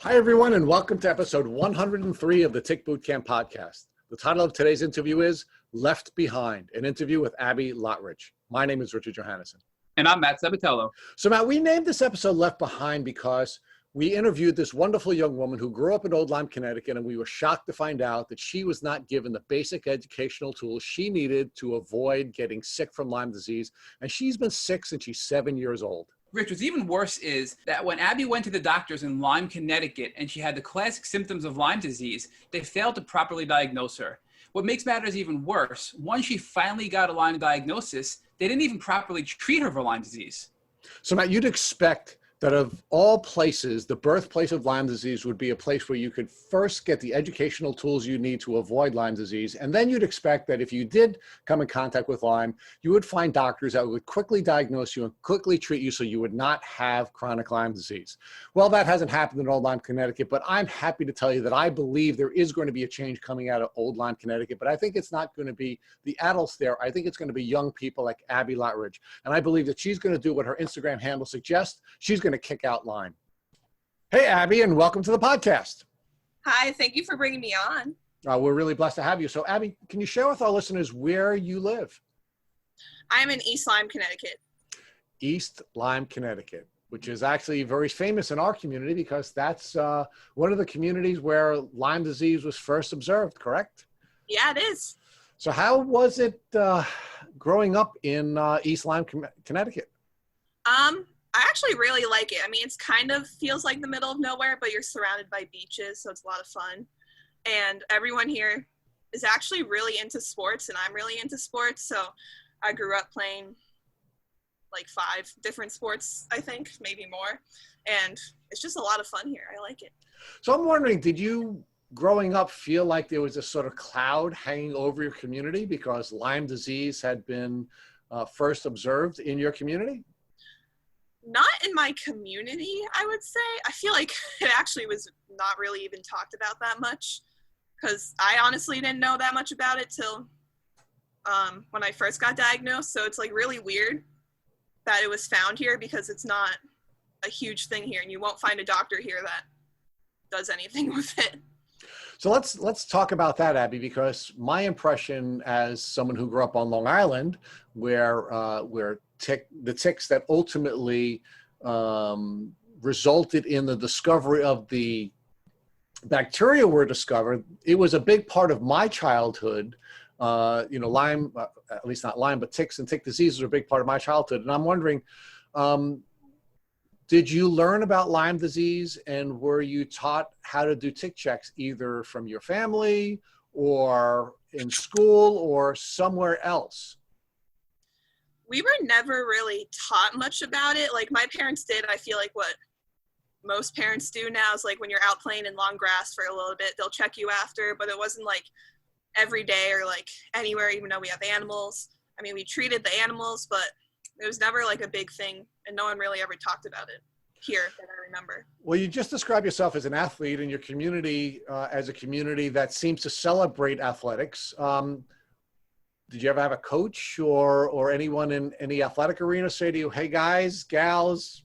Hi, everyone, and welcome to episode 103 of the Tick Bootcamp podcast. The title of today's interview is Left Behind, an interview with Abby Lottridge. My name is Richard Johannesson. And I'm Matt Sabatello. So, Matt, we named this episode Left Behind because we interviewed this wonderful young woman who grew up in Old Lyme, Connecticut, and we were shocked to find out that she was not given the basic educational tools she needed to avoid getting sick from Lyme disease. And she's been sick since she's 7 years old. Rich, what's even worse is that when Abby went to the doctors in Lyme, Connecticut, and she had the classic symptoms of Lyme disease, they failed to properly diagnose her. What makes matters even worse, once she finally got a Lyme diagnosis, they didn't even properly treat her for Lyme disease. So, Matt, you'd expect that of all places, the birthplace of Lyme disease would be a place where you could first get the educational tools you need to avoid Lyme disease. And then you'd expect that if you did come in contact with Lyme, you would find doctors that would quickly diagnose you and quickly treat you so you would not have chronic Lyme disease. Well, that hasn't happened in Old Lyme, Connecticut, but I'm happy to tell you that I believe there is going to be a change coming out of Old Lyme, Connecticut, but I think it's not going to be the adults there. I think it's going to be young people like Abby Lottridge. And I believe that she's going to do what her Instagram handle suggests. She's going to kick out Lyme. Hey, Abby, and welcome to the podcast. Hi, thank you for bringing me on. We're really blessed to have you. So, Abby, can you share with our listeners where you live? I'm in East Lyme, Connecticut. East Lyme, Connecticut, which is actually very famous in our community because that's one of the communities where Lyme disease was first observed, correct? Yeah, it is. So how was it growing up in East Lyme, Connecticut? I actually really like it. I mean, it's kind of feels like the middle of nowhere, but you're surrounded by beaches, so it's a lot of fun. And everyone here is actually really into sports, and I'm really into sports. So I grew up playing like 5 different sports, I think, maybe more. And it's just a lot of fun here. I like it. So I'm wondering, did you, growing up, feel like there was a sort of cloud hanging over your community because Lyme disease had been first observed in your community? Not in my community, I would say. I feel like it actually was not really even talked about that much because I honestly didn't know that much about it till when I first got diagnosed. So it's like really weird that it was found here because it's not a huge thing here and you won't find a doctor here that does anything with it. So let's talk about that, Abby, because my impression as someone who grew up on Long Island, where the ticks that ultimately resulted in the discovery of the bacteria were discovered, it was a big part of my childhood. Lyme, at least not Lyme, but ticks and tick diseases are a big part of my childhood. And I'm wondering, did you learn about Lyme disease and were you taught how to do tick checks either from your family or in school or somewhere else? We were never really taught much about it. Like my parents did, I feel like what most parents do now is like when you're out playing in long grass for a little bit, they'll check you after, but it wasn't like every day or like anywhere, even though we have animals. I mean, we treated the animals, but it was never like a big thing and no one really ever talked about it here that I remember. Well, you just described yourself as an athlete in your community, as a community that seems to celebrate athletics. Did you ever have a coach or anyone in the athletic arena say to you, hey guys, gals,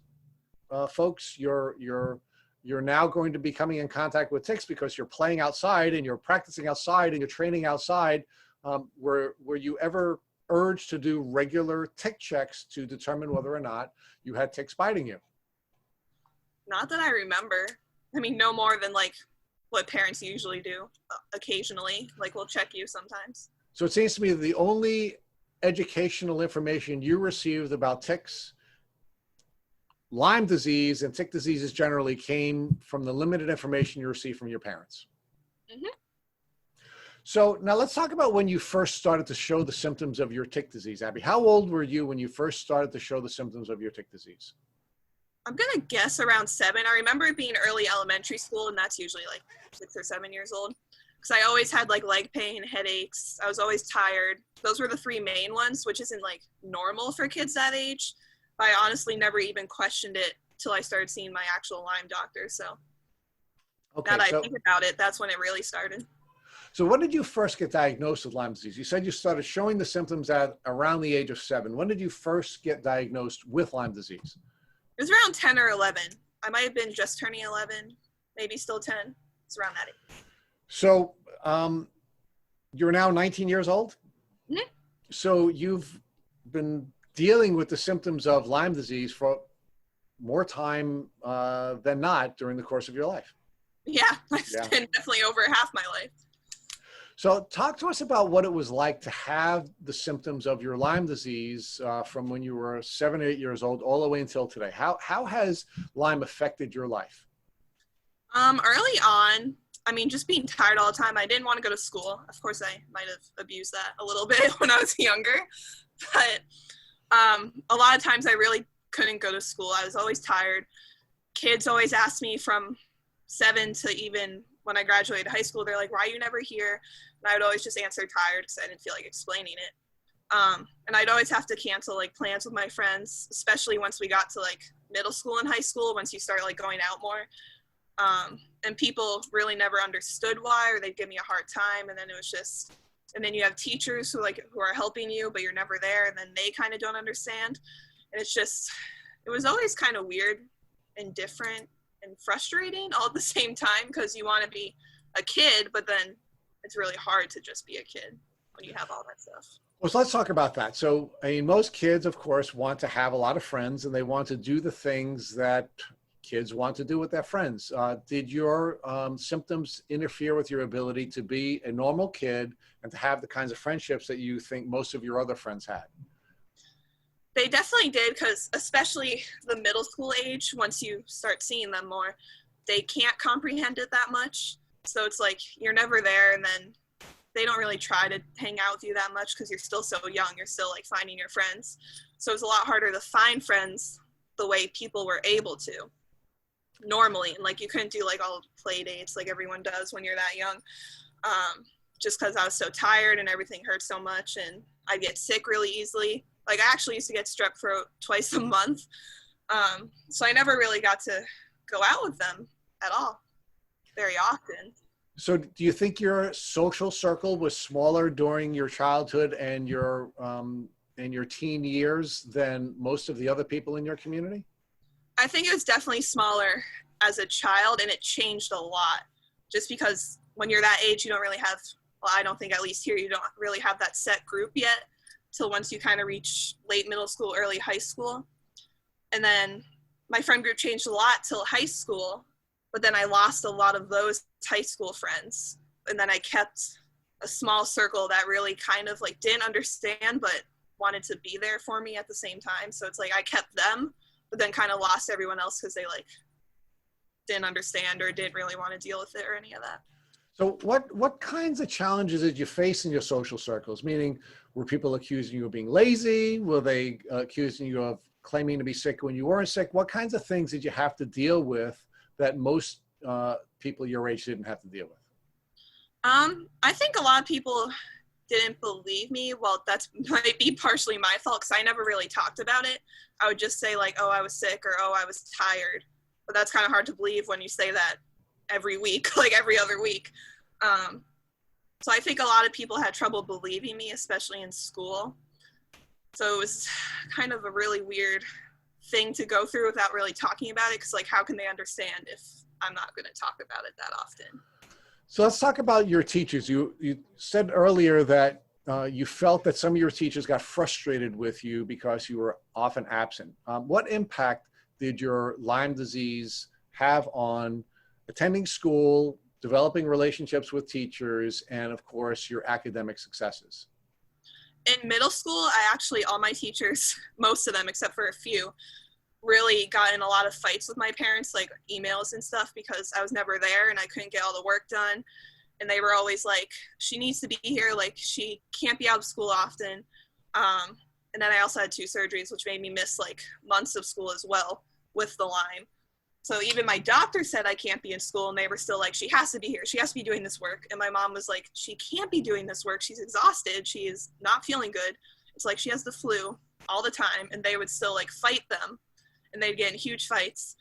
folks, you're now going to be coming in contact with ticks because you're playing outside and you're practicing outside and you're training outside? Were you ever urged to do regular tick checks to determine whether or not you had ticks biting you? Not that I remember. I mean, no more than like what parents usually do occasionally. Like we'll check you sometimes. So it seems to me that the only educational information you received about ticks, Lyme disease, and tick diseases generally came from the limited information you received from your parents. Mm-hmm. So now let's talk about when you first started to show the symptoms of your tick disease, Abby. How old were you when you first started to show the symptoms of your tick disease? I'm going to guess around 7. I remember it being early elementary school, and that's usually like 6 or 7 years old. Because I always had like leg pain, headaches. I was always tired. Those were the 3 main ones, which isn't like normal for kids that age. But I honestly never even questioned it till I started seeing my actual Lyme doctor. So now that I think about it, that's when it really started. So when did you first get diagnosed with Lyme disease? You said you started showing the symptoms at around the age of 7. When did you first get diagnosed with Lyme disease? It was around 10 or 11. I might have been just turning 11 maybe still 10. It's around that age. So you're now 19 years old. Mhm. So you've been dealing with the symptoms of Lyme disease for more time than not during the course of your life. Yeah, I've Yeah. been definitely over half my life. So talk to us about what it was like to have the symptoms of your Lyme disease from when you were 7 or 8 years old all the way until today. How has Lyme affected your life? Early on, I mean, just being tired all the time, I didn't want to go to school. Of course, I might have abused that a little bit when I was younger, but a lot of times I really couldn't go to school. I was always tired. Kids always asked me from 7 to even when I graduated high school, they're like, why are you never here? And I would always just answer tired because I didn't feel like explaining it. And I'd always have to cancel like plans with my friends, especially once we got to like middle school and high school, once you start like going out more. And people really never understood why, or they'd give me a hard time. And then it was just, and then you have teachers who are helping you, but you're never there. And then they kind of don't understand. And it's just, it was always kind of weird and different and frustrating all at the same time, because you want to be a kid, but then it's really hard to just be a kid when you have all that stuff. Well, so let's talk about that. So, I mean, most kids, of course, want to have a lot of friends, and they want to do the things that kids want to do with their friends. Did your symptoms interfere with your ability to be a normal kid and to have the kinds of friendships that you think most of your other friends had? They definitely did, because especially the middle school age, once you start seeing them more, they can't comprehend it that much. So it's like you're never there, and then they don't really try to hang out with you that much because you're still so young. You're still like finding your friends. So it's a lot harder to find friends the way people were able to normally. And like you couldn't do like all play dates like everyone does when you're that young, just because I was so tired and everything hurt so much, and I get sick really easily. Like I actually used to get strep throat twice a month. So I never really got to go out with them at all very often. So do you think your social circle was smaller during your childhood and your teen years than most of the other people in your community? I think it was definitely smaller as a child, and it changed a lot just because when you're that age, you don't really have, well, I don't think at least here, you don't really have that set group yet till once you kind of reach late middle school, early high school. And then my friend group changed a lot till high school, but then I lost a lot of those high school friends. And then I kept a small circle that really kind of like didn't understand, but wanted to be there for me at the same time. So it's like I kept them, but then kind of lost everyone else because they like didn't understand or didn't really want to deal with it or any of that. So what kinds of challenges did you face in your social circles? Meaning, were people accusing you of being lazy? Were they accusing you of claiming to be sick when you weren't sick? What kinds of things did you have to deal with that most people your age didn't have to deal with? I think a lot of people didn't believe me. Well, that's might be partially my fault because I never really talked about it. I would just say like, oh, I was sick, or oh, I was tired. But that's kind of hard to believe when you say that every week, like every other week. So I think a lot of people had trouble believing me, especially in school. So it was kind of a really weird thing to go through without really talking about it, because like how can they understand if I'm not going to talk about it that often? So let's talk about your teachers. You said earlier that you felt that some of your teachers got frustrated with you because you were often absent. What impact did your Lyme disease have on attending school, developing relationships with teachers, and of course your academic successes? In middle school, I actually, all my teachers, most of them except for a few, really got in a lot of fights with my parents, like emails and stuff, because I was never there and I couldn't get all the work done. And they were always like, she needs to be here, like she can't be out of school often. And then I also had 2 surgeries, which made me miss like months of school as well with the Lyme. So even my doctor said I can't be in school, and they were still like, she has to be here. She has to be doing this work. And my mom was like, she can't be doing this work. She's exhausted. She is not feeling good. It's like she has the flu all the time. And they would still like fight them, and they'd get in huge fights.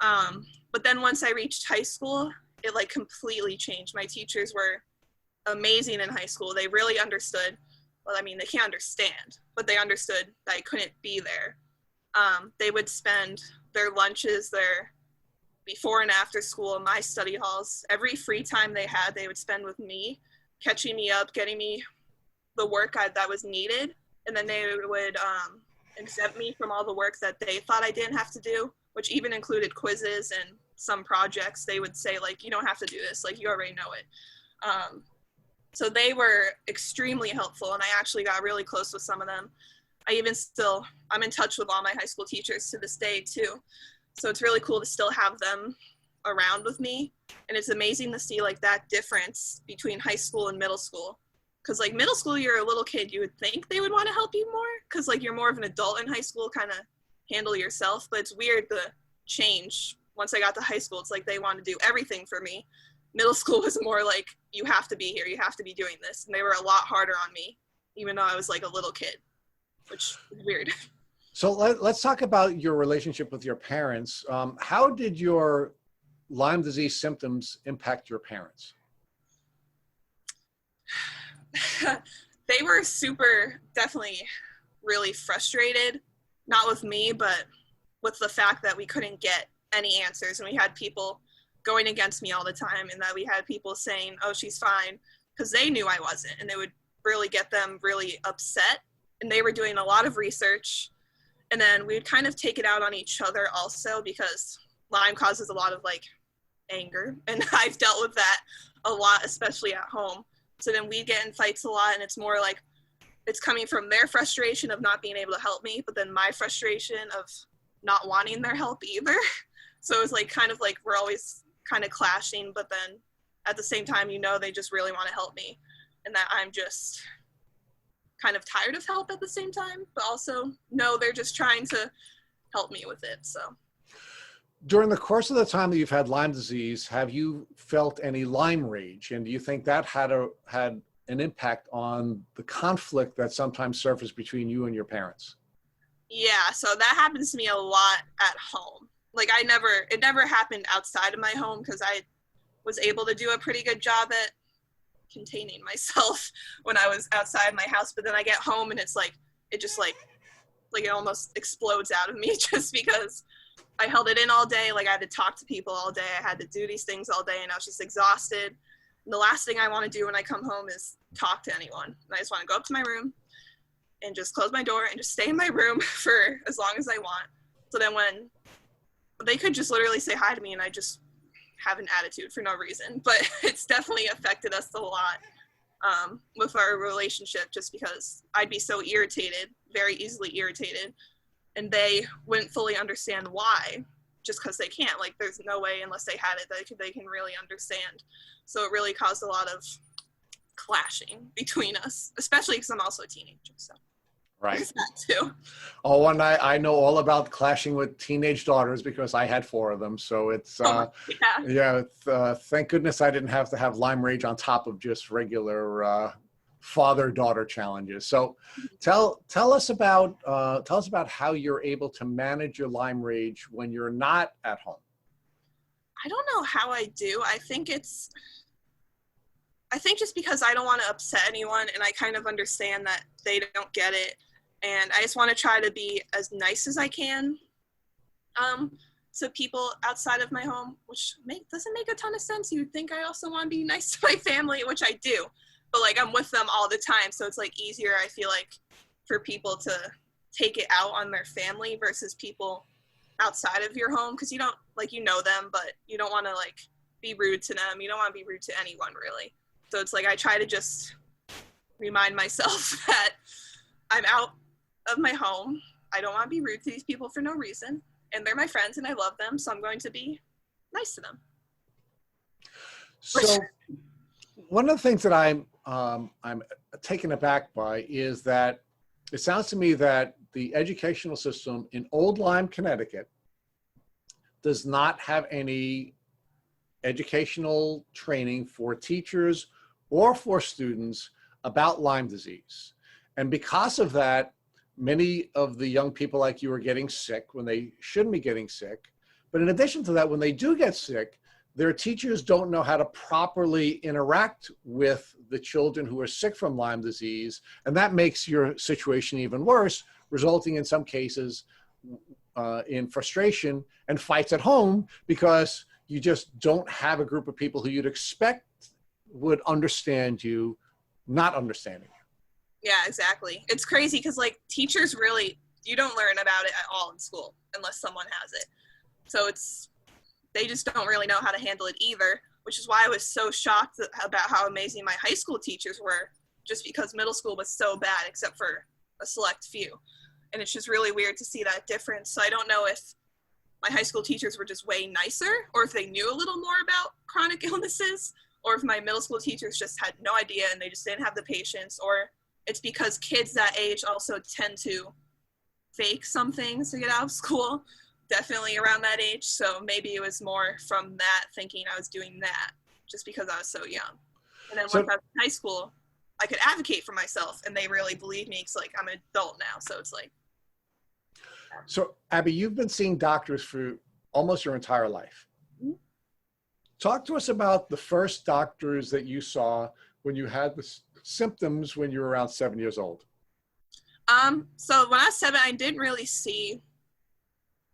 But then once I reached high school, it like completely changed. My teachers were amazing in high school. They really understood. Well, I mean, they can't understand, but they understood that I couldn't be there. They would spend their lunches, their before and after school in my study halls. Every free time they had, they would spend with me, catching me up, getting me the work that was needed. And then they would exempt me from all the work that they thought I didn't have to do, which even included quizzes and some projects. They would say, like, you don't have to do this, like, you already know it. So they were extremely helpful, and I actually got really close with some of them. I'm in touch with all my high school teachers to this day too. So it's really cool to still have them around with me. And it's amazing to see like that difference between high school and middle school. Cause like middle school, you're a little kid, you would think they would want to help you more. Cause like you're more of an adult in high school, kind of handle yourself. But it's weird the change. Once I got to high school, it's like they want to do everything for me. Middle school was more like, you have to be here, you have to be doing this. And they were a lot harder on me, even though I was like a little kid, which is weird. So let's talk about your relationship with your parents. How did your Lyme disease symptoms impact your parents? They were definitely really frustrated, not with me, but with the fact that we couldn't get any answers. And we had people going against me all the time, and that we had people saying, oh, she's fine, because they knew I wasn't. And they would really get them really upset. And they were doing a lot of research. And then we'd kind of take it out on each other also, because Lyme causes a lot of like anger. And I've dealt with that a lot, especially at home. So then we get in fights a lot, and it's more like it's coming from their frustration of not being able to help me, but then my frustration of not wanting their help either. So it's like kind of like we're always kind of clashing, but then at the same time, you know, they just really want to help me, and that I'm just kind of tired of help at the same time, but also no, they're just trying to help me with it. So during the course of the time that you've had Lyme disease, have you felt any Lyme rage? And do you think that had an impact on the conflict that sometimes surfaced between you and your parents? Yeah, so that happens to me a lot at home. Like it never happened outside of my home, because I was able to do a pretty good job at containing myself when I was outside my house. But then I get home and it's like, it just like it almost explodes out of me just because I held it in all day. Like I had to talk to people all day. I had to do these things all day, and I was just exhausted. And the last thing I want to do when I come home is talk to anyone. And I just want to go up to my room and just close my door and just stay in my room for as long as I want. So then when they could just literally say hi to me, and I just have an attitude for no reason. But it's definitely affected us a lot with our relationship, just because I'd be so irritated, very easily irritated, and they wouldn't fully understand why, just because they can't. Like there's no way unless they had it that they can really understand. So it really caused a lot of clashing between us, especially because I'm also a teenager. So Right. there's that too. Oh, and I know all about clashing with teenage daughters because I had 4 of them. So it's, thank goodness I didn't have to have Lyme rage on top of just regular father-daughter challenges. So tell us about how you're able to manage your Lyme rage when you're not at home. I don't know how I do. I think just because I don't want to upset anyone, and I kind of understand that they don't get it, and I just want to try to be as nice as I can to people outside of my home, which doesn't make a ton of sense. You'd think I also want to be nice to my family, which I do, but like I'm with them all the time, so it's like easier, I feel like, for people to take it out on their family versus people outside of your home, because you don't, like, you know them, but you don't want to like be rude to them. You don't want to be rude to anyone, really. So it's like I try to just remind myself that I'm out of my home. I don't want to be rude to these people for no reason, and they're my friends and I love them, so I'm going to be nice to them. So one of the things that I'm taken aback by is that it sounds to me that the educational system in Old Lyme, Connecticut does not have any educational training for teachers or for students about Lyme disease. And because of that, many of the young people like you are getting sick when they shouldn't be getting sick. But in addition to that, when they do get sick, their teachers don't know how to properly interact with the children who are sick from Lyme disease. And that makes your situation even worse, resulting in some cases in frustration and fights at home because you just don't have a group of people who you'd expect would understand you, not understanding you. Yeah, exactly. It's crazy because like teachers really, you don't learn about it at all in school unless someone has it. So they just don't really know how to handle it either, which is why I was so shocked about how amazing my high school teachers were, just because middle school was so bad except for a select few. And it's just really weird to see that difference. So I don't know if my high school teachers were just way nicer, or if they knew a little more about chronic illnesses, or if my middle school teachers just had no idea and they just didn't have the patience, or it's because kids that age also tend to fake some things to get out of school, definitely around that age. So maybe it was more from that, thinking I was doing that just because I was so young. And then once I was in high school, I could advocate for myself and they really believed me because like I'm an adult now. So it's like. So Abby, you've been seeing doctors for almost your entire life. Mm-hmm. Talk to us about the first doctors that you saw when you had the symptoms when you were around 7 years old. So when I was 7, I didn't really see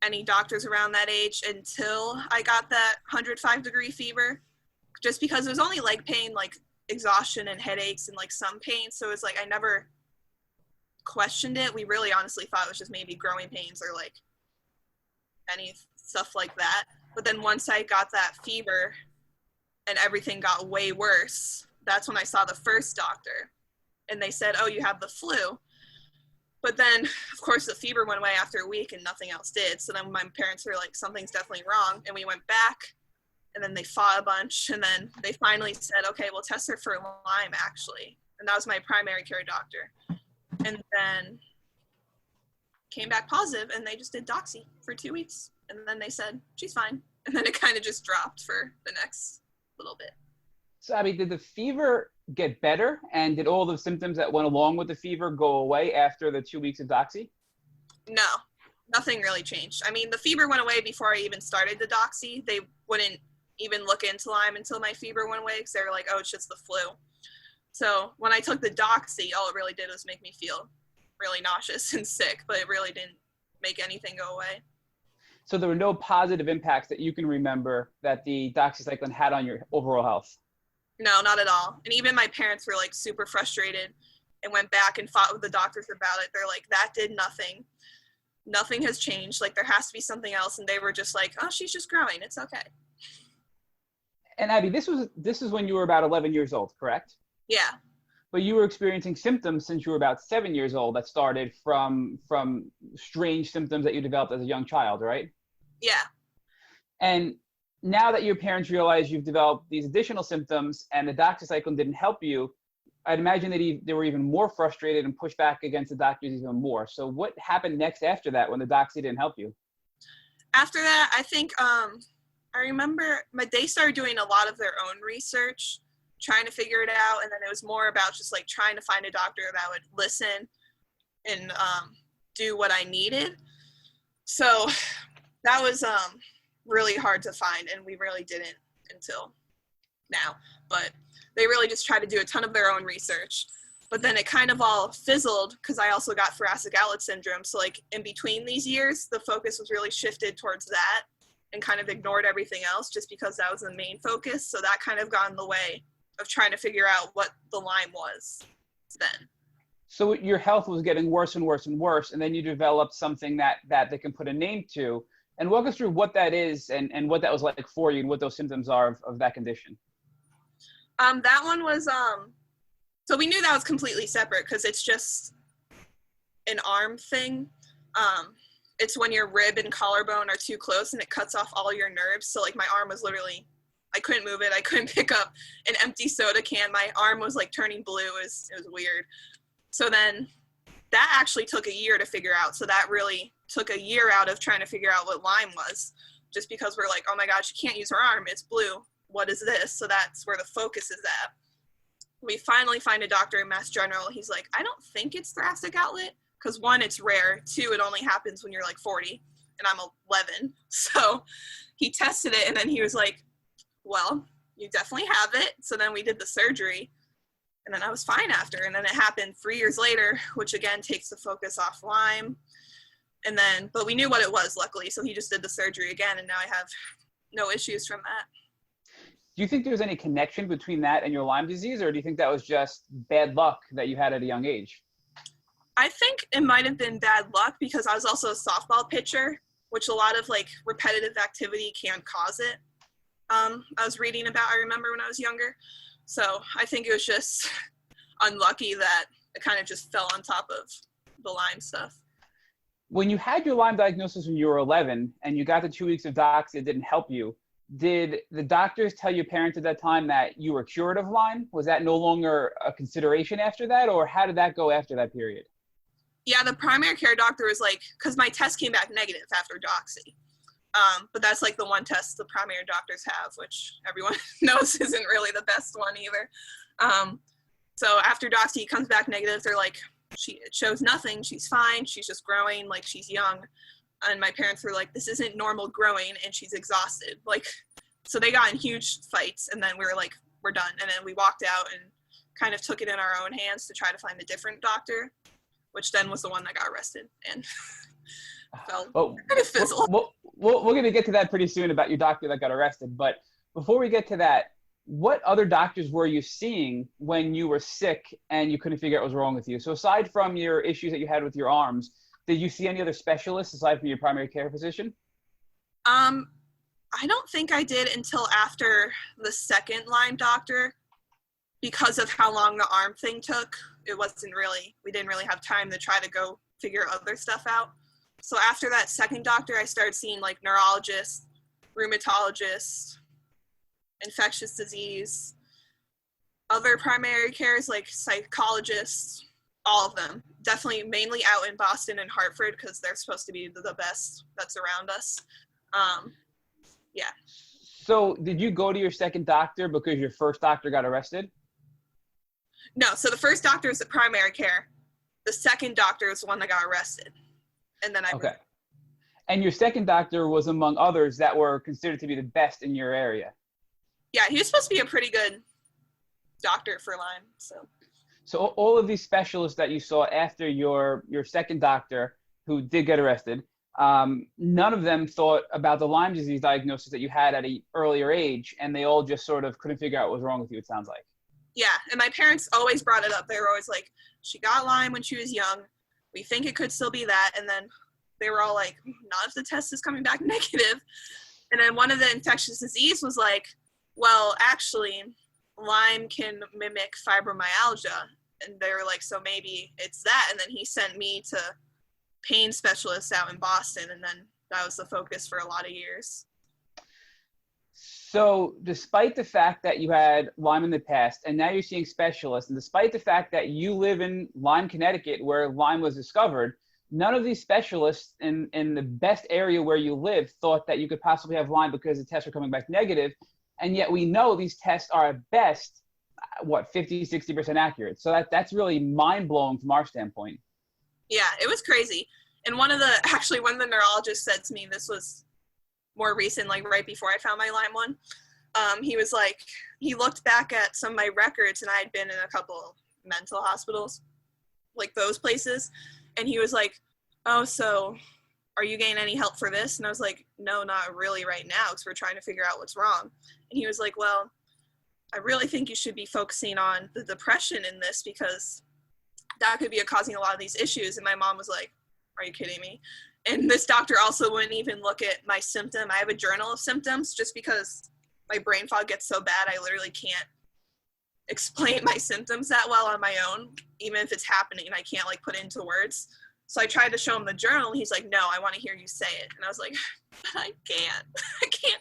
any doctors around that age until I got that 105-degree fever, just because it was only leg pain, like exhaustion and headaches and like some pain. So it was like I never questioned it. We really honestly thought it was just maybe growing pains or like any stuff like that. But then once I got that fever and everything got way worse, that's when I saw the first doctor. And they said, oh, you have the flu. But then, of course, the fever went away after a week and nothing else did. So then my parents were like, something's definitely wrong. And we went back and then they fought a bunch. And then they finally said, okay, we'll test her for Lyme, actually. And that was my primary care doctor. And then came back positive and they just did doxy for 2 weeks. And then they said, she's fine. And then it kind of just dropped for the next little bit. So Abby, did the fever get better? And did all the symptoms that went along with the fever go away after the 2 weeks of doxy? No, nothing really changed. I mean, the fever went away before I even started the doxy. They wouldn't even look into Lyme until my fever went away because they were like, oh, it's just the flu. So when I took the doxy, all it really did was make me feel really nauseous and sick, but it really didn't make anything go away. So there were no positive impacts that you can remember that the doxycycline had on your overall health? No, not at all. And even my parents were like super frustrated and went back and fought with the doctors about it. They're like, that did nothing. Nothing has changed. Like there has to be something else. And they were just like, oh, she's just growing. It's okay. And Abby, this is when you were about 11 years old, correct? Yeah. But you were experiencing symptoms since you were about 7 years old that started from strange symptoms that you developed as a young child, right? Yeah. And now that your parents realize you've developed these additional symptoms and the doxycycline didn't help you, I'd imagine that they were even more frustrated and pushed back against the doctors even more. So what happened next after that when the doxy didn't help you? After that, I think I remember they started doing a lot of their own research, trying to figure it out. And then it was more about just like trying to find a doctor that would listen and do what I needed. So that was really hard to find, and we really didn't until now. But they really just tried to do a ton of their own research. But then it kind of all fizzled because I also got thoracic outlet syndrome. So like in between these years, the focus was really shifted towards that and kind of ignored everything else just because that was the main focus. So that kind of got in the way of trying to figure out what the Lyme was then. So your health was getting worse and worse and worse, and then you developed something that they can put a name to. And walk us through what that is and what that was like for you and what those symptoms are of that condition. That one was, so we knew that was completely separate because it's just an arm thing. It's when your rib and collarbone are too close and it cuts off all your nerves. So like my arm was literally, I couldn't move it. I couldn't pick up an empty soda can. My arm was like turning blue. It was weird. So then that actually took a year to figure out. So that really took a year out of trying to figure out what Lyme was, just because we're like, oh my God, she can't use her arm. It's blue. What is this? So that's where the focus is at. We finally find a doctor in Mass General. He's like, I don't think it's thoracic outlet because 1, it's rare. 2, it only happens when you're like 40 and I'm 11. So he tested it and then he was like, well, you definitely have it. So then we did the surgery and then I was fine after. And then it happened 3 years later, which again takes the focus off Lyme. And then, but we knew what it was, luckily, so he just did the surgery again, and now I have no issues from that. Do you think there's any connection between that and your Lyme disease, or do you think that was just bad luck that you had at a young age? I think it might have been bad luck because I was also a softball pitcher, which a lot of like repetitive activity can cause it. I was reading about, I remember when I was younger. So I think it was just unlucky that it kind of just fell on top of the Lyme stuff. When you had your Lyme diagnosis when you were 11 and you got the 2 weeks of docs, it didn't help you. Did the doctors tell your parents at that time that you were cured of Lyme? Was that no longer a consideration after that, or how did that go after that period? Yeah, the primary care doctor was like, because my test came back negative after doxy. But that's like the one test the primary doctors have, which everyone knows isn't really the best one either. So after doxy comes back negative, they're like, it shows nothing, she's fine, she's just growing, like she's young. And my parents were like, this isn't normal growing, and she's exhausted. Like, so they got in huge fights, and then we were like, we're done. And then we walked out and kind of took it in our own hands to try to find a different doctor, which then was the one that got arrested and fell kind of fizzled. We're going to get to that pretty soon about your doctor that got arrested. But before we get to that, what other doctors were you seeing when you were sick and you couldn't figure out what was wrong with you? So aside from your issues that you had with your arms, did you see any other specialists aside from your primary care physician? I don't think I did until after the second Lyme doctor, because of how long the arm thing took. We didn't really have time to try to go figure other stuff out. So after that second doctor, I started seeing like neurologists, rheumatologists, infectious disease, other primary cares like psychologists, all of them. Definitely mainly out in Boston and Hartford because they're supposed to be the best that's around us. Yeah. So did you go to your second doctor because your first doctor got arrested? No, so the first doctor is the primary care. The second doctor is the one that got arrested. And then Okay. And your second doctor was among others that were considered to be the best in your area. Yeah, he was supposed to be a pretty good doctor for Lyme. So all of these specialists that you saw after your second doctor who did get arrested, none of them thought about the Lyme disease diagnosis that you had at an earlier age, and they all just sort of couldn't figure out what was wrong with you, it sounds like. Yeah, and my parents always brought it up. They were always like, she got Lyme when she was young. We think it could still be that. And then they were all like, not if the test is coming back negative. And then one of the infectious disease was like, well, actually, Lyme can mimic fibromyalgia. And they were like, so maybe it's that. And then he sent me to pain specialists out in Boston. And then that was the focus for a lot of years. So despite the fact that you had Lyme in the past and now you're seeing specialists, and despite the fact that you live in Lyme, Connecticut, where Lyme was discovered, none of these specialists in the best area where you live thought that you could possibly have Lyme because the tests are coming back negative. And yet we know these tests are at best, 50, 60% accurate. So that's really mind-blowing from our standpoint. Yeah, it was crazy. And one of the neurologists said to me, this was more recent, like right before I found my Lyme one, he was like, he looked back at some of my records, and I had been in a couple mental hospitals, like those places, and he was like, oh, so are you getting any help for this? And I was like, no, not really right now, because we're trying to figure out what's wrong. And he was like, well, I really think you should be focusing on the depression in this, because that could be causing a lot of these issues. And my mom was like, are you kidding me? And this doctor also wouldn't even look at my symptom. I have a journal of symptoms just because my brain fog gets so bad, I literally can't explain my symptoms that well on my own. Even if it's happening, I can't like put it into words. So I tried to show him the journal, and he's like, no, I want to hear you say it. And I was like, but I can't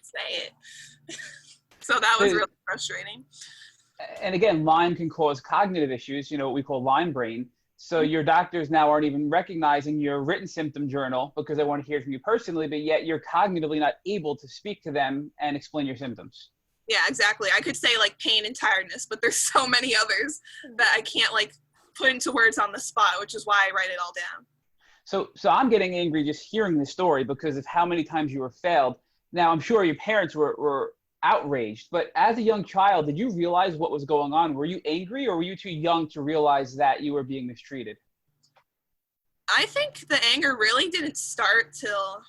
say it. So that was really frustrating. And again, Lyme can cause cognitive issues, what we call Lyme brain. So your doctors now aren't even recognizing your written symptom journal because they want to hear from you personally, but yet you're cognitively not able to speak to them and explain your symptoms. Yeah, exactly. I could say like pain and tiredness, but there's so many others that I can't like put into words on the spot, which is why I write it all down. So I'm getting angry just hearing the story because of how many times you were failed. Now, I'm sure your parents were outraged, but as a young child, did you realize what was going on? Were you angry, or were you too young to realize that you were being mistreated? I think the anger really didn't start till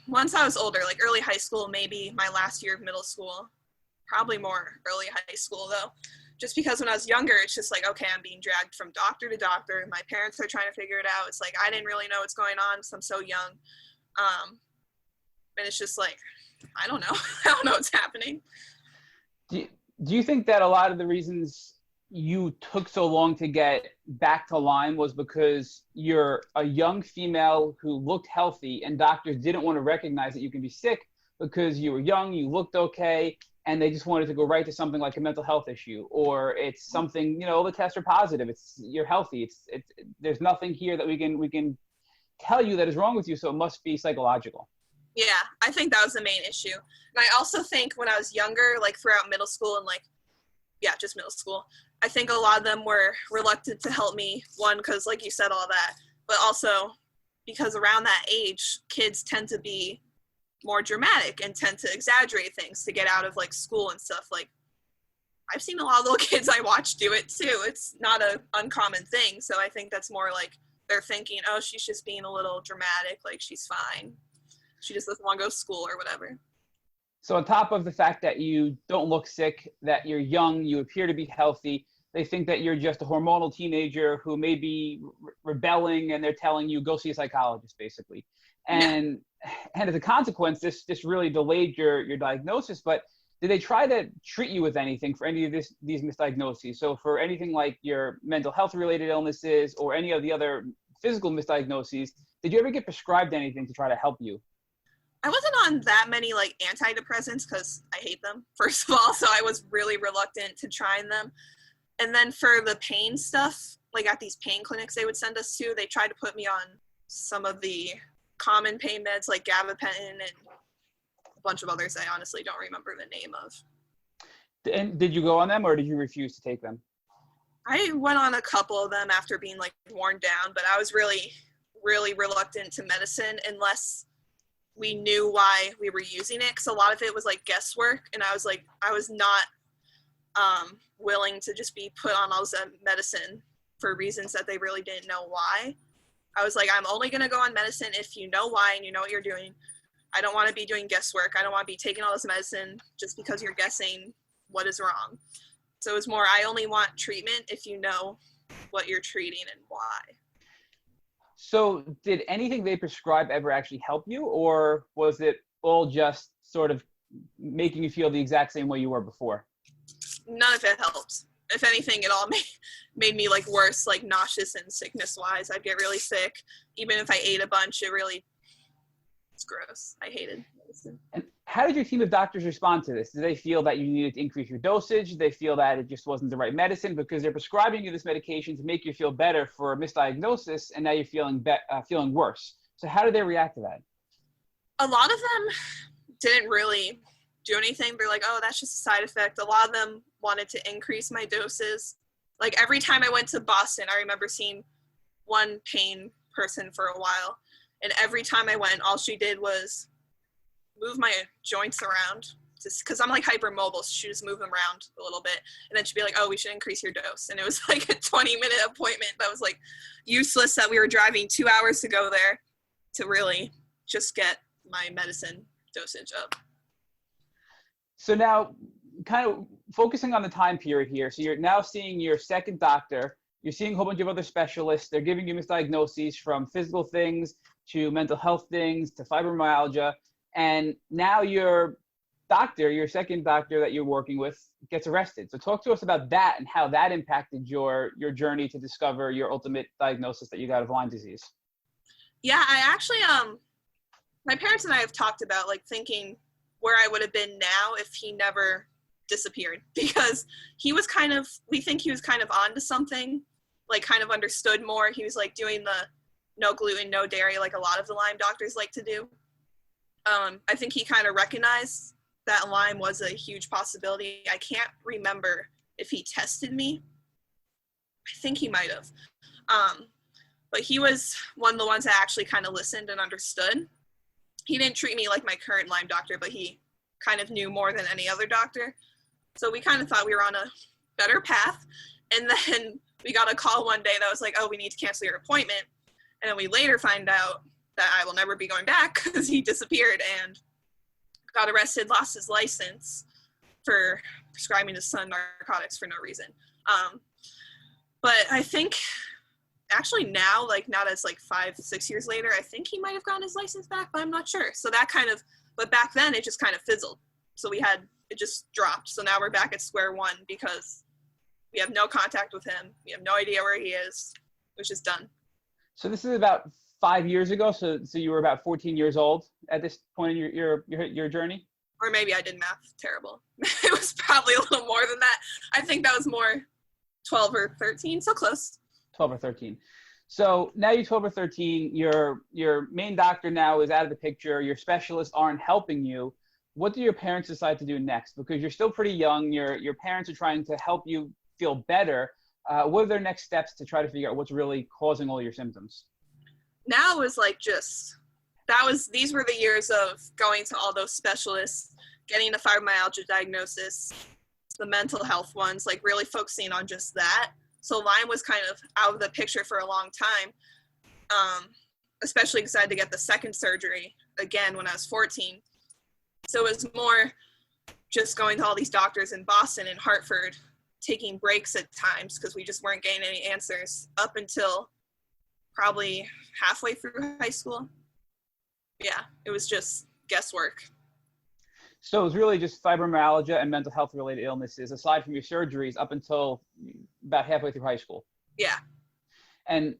once I was older, like early high school, maybe my last year of middle school. Probably more early high school, though. Just because when I was younger, it's just like, okay, I'm being dragged from doctor to doctor. My parents are trying to figure it out. It's like, I didn't really know what's going on because I'm so young. And it's just like, I don't know. I don't know what's happening. Do you think that a lot of the reasons you took so long to get back to Lyme was because you're a young female who looked healthy and doctors didn't want to recognize that you can be sick because you were young, you looked okay, and they just wanted to go right to something like a mental health issue, or it's something, the tests are positive, you're healthy, it's there's nothing here that we can tell you that is wrong with you, so it must be psychological. Yeah, I think that was the main issue. And I also think when I was younger, like throughout middle school and just middle school, I think a lot of them were reluctant to help me. One, because like you said, all that, but also because around that age, kids tend to be more dramatic and tend to exaggerate things to get out of like school and stuff. Like I've seen a lot of little kids I watch do it too. It's not an uncommon thing. So I think that's more like they're thinking, oh, she's just being a little dramatic. Like she's fine. She just doesn't want to go to school or whatever. So on top of the fact that you don't look sick, that you're young, you appear to be healthy, they think that you're just a hormonal teenager who may be rebelling, and they're telling you, go see a psychologist, basically. And as a consequence, this really delayed your diagnosis. But did they try to treat you with anything for any of these misdiagnoses? So for anything like your mental health related illnesses or any of the other physical misdiagnoses, did you ever get prescribed anything to try to help you? I wasn't on that many like antidepressants because I hate them, first of all. So I was really reluctant to trying them. And then for the pain stuff, like at these pain clinics they would send us to, they tried to put me on some of the common pain meds like gabapentin and a bunch of others I honestly don't remember the name of. And did you go on them or did you refuse to take them? I went on a couple of them after being like worn down, but I was really, really reluctant to medicine unless we knew why we were using it, because a lot of it was like guesswork, and I was not willing to just be put on all this medicine for reasons that they really didn't know why. I was like, I'm only going to go on medicine if you know why and you know what you're doing. I don't want to be doing guesswork. I don't want to be taking all this medicine just because you're guessing what is wrong. So it was more, I only want treatment if you know what you're treating and why. So did anything they prescribe ever actually help you, or was it all just sort of making you feel the exact same way you were before? None of it helped. If anything, it all made me like worse, like nauseous and sickness wise. I'd get really sick. Even if I ate a bunch, it's gross. I hated medicine. And how did your team of doctors respond to this? Did they feel that you needed to increase your dosage? Did they feel that it just wasn't the right medicine because they're prescribing you this medication to make you feel better for a misdiagnosis, and now you're feeling worse? So how did they react to that? A lot of them didn't really do anything. They're like, oh, that's just a side effect. A lot of them wanted to increase my doses. Like every time I went to Boston, I remember seeing one pain person for a while. And every time I went, all she did was move my joints around, just because I'm like hypermobile. So she just move them around a little bit. And then she'd be like, oh, we should increase your dose. And it was like a 20-minute appointment that was like useless, that we were driving 2 hours to go there to really just get my medicine dosage up. So now kind of focusing on the time period here. So you're now seeing your second doctor. You're seeing a whole bunch of other specialists. They're giving you misdiagnoses from physical things to mental health things to fibromyalgia. And now your second doctor that you're working with, gets arrested. So talk to us about that and how that impacted your journey to discover your ultimate diagnosis that you got of Lyme disease. Yeah, I actually, my parents and I have talked about like thinking where I would have been now if he never disappeared, because we think he was kind of onto something, like kind of understood more. He was like doing the no gluten, no dairy, like a lot of the Lyme doctors like to do. I think he kind of recognized that Lyme was a huge possibility. I can't remember if he tested me. I think he might have. But he was one of the ones that actually kind of listened and understood. He didn't treat me like my current Lyme doctor, but he kind of knew more than any other doctor. So we kind of thought we were on a better path. And then we got a call one day that was like, oh, we need to cancel your appointment. And then we later find out that I will never be going back because he disappeared and got arrested, lost his license for prescribing his son narcotics for no reason. But I think actually now, like not as like 5-6 years later, I think he might have gotten his license back, but I'm not sure. So that kind of, but back then it just kind of fizzled. So it just dropped. So now we're back at square one because we have no contact with him. We have no idea where he is. It was just done. So this is about 5 years ago. So you were about 14 years old at this point in your journey? Or maybe I did math terrible. It was probably a little more than that. I think that was more 12 or 13, so close. 12 or 13. So now you're 12 or 13, your main doctor now is out of the picture, your specialists aren't helping you. What do your parents decide to do next? Because you're still pretty young, your parents are trying to help you feel better. What are their next steps to try to figure out what's really causing all your symptoms? Now it was like these were the years of going to all those specialists, getting the fibromyalgia diagnosis, the mental health ones, like really focusing on just that. So Lyme was kind of out of the picture for a long time, especially because I had to get the second surgery again when I was 14. So it was more just going to all these doctors in Boston and Hartford, taking breaks at times because we just weren't getting any answers up until probably halfway through high school. Yeah, it was just guesswork. So it was really just fibromyalgia and mental health related illnesses, aside from your surgeries, up until about halfway through high school. Yeah. And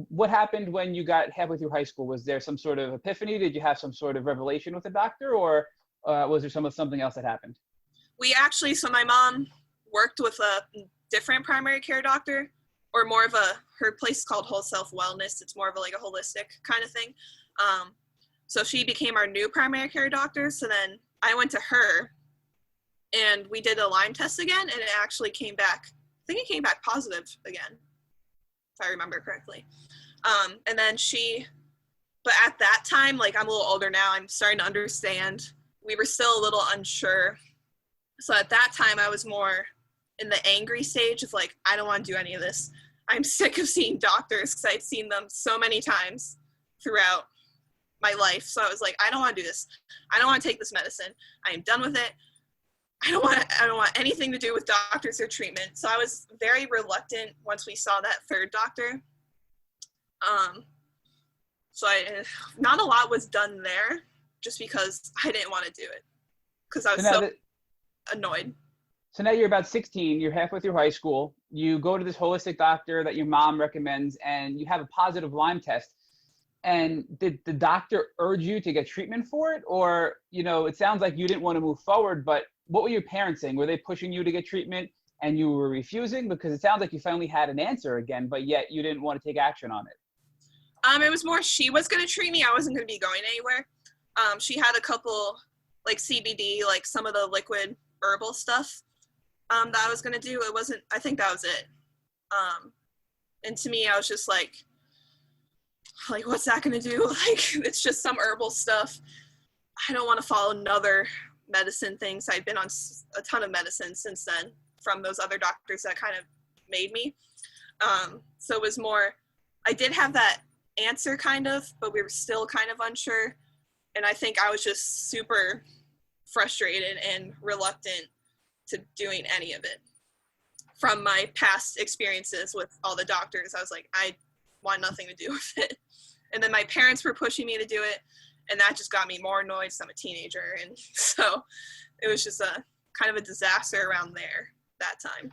what happened when you got halfway through high school? Was there some sort of epiphany? Did you have some sort of revelation with the doctor, or was there something else that happened? So my mom worked with a different primary care doctor, or more of her place is called Whole Self Wellness. It's more of like a holistic kind of thing. So she became our new primary care doctor. So then I went to her and we did a Lyme test again, and it actually came back. I think it came back positive again, if I remember correctly. And then but at that time, like I'm a little older now, I'm starting to understand. We were still a little unsure. So at that time I was more in the angry stage of like, I don't want to do any of this. I'm sick of seeing doctors because I'd seen them so many times throughout my life. So I was like, I don't want to do this. I don't want to take this medicine. I am done with it. I don't want anything to do with doctors or treatment. So I was very reluctant once we saw that third doctor. So not a lot was done there just because I didn't want to do it because I was annoyed. So now you're about 16, you're halfway through high school, you go to this holistic doctor that your mom recommends, and you have a positive Lyme test. And did the doctor urge you to get treatment for it? Or, it sounds like you didn't want to move forward, but what were your parents saying? Were they pushing you to get treatment and you were refusing? Because it sounds like you finally had an answer again, but yet you didn't want to take action on it. It was more she was going to treat me. I wasn't going to be going anywhere. She had a couple, like CBD, like some of the liquid herbal stuff that I was going to do. I think that was it. And to me, I was just like, what's that going to do? Like, it's just some herbal stuff. I don't want to follow another medicine thing. So I'd been on a ton of medicine since then from those other doctors that kind of made me. So it was more, I did have that answer kind of, but we were still kind of unsure. And I think I was just super frustrated and reluctant to doing any of it. From my past experiences with all the doctors, I was like, I want nothing to do with it. And then my parents were pushing me to do it, and that just got me more annoyed because I'm a teenager. And so it was just a kind of a disaster around there that time.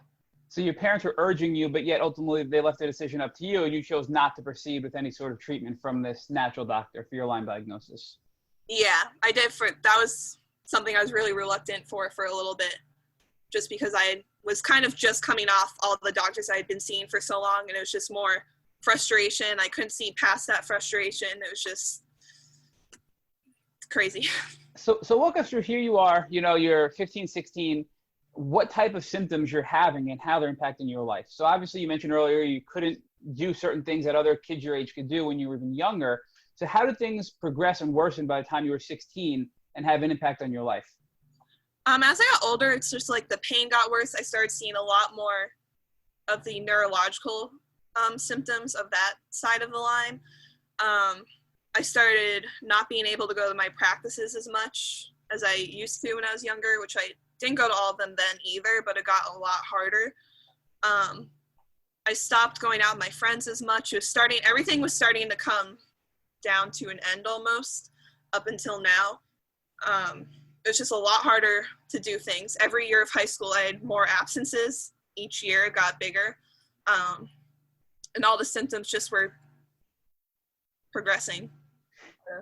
So your parents were urging you, but yet ultimately they left the decision up to you, and you chose not to proceed with any sort of treatment from this natural doctor for your Lyme diagnosis. Yeah, I did. That was something I was really reluctant for a little bit, just because I was kind of just coming off all the doctors I had been seeing for so long, and it was just more frustration. I couldn't see past that frustration. It was just crazy. So walk us through, here you are, you're 15, 16, what type of symptoms you're having and how they're impacting your life. So obviously you mentioned earlier you couldn't do certain things that other kids your age could do when you were even younger. So how did things progress and worsen by the time you were 16 and have an impact on your life? As I got older, it's just like the pain got worse. I started seeing a lot more of the neurological symptoms of that side of the Lyme. I started not being able to go to my practices as much as I used to when I was younger, which I didn't go to all of them then either, but it got a lot harder. I stopped going out with my friends as much. Everything was starting to come down to an end almost up until now. It was just a lot harder to do things. Every year of high school, I had more absences. Each year it got bigger. And all the symptoms just were progressing.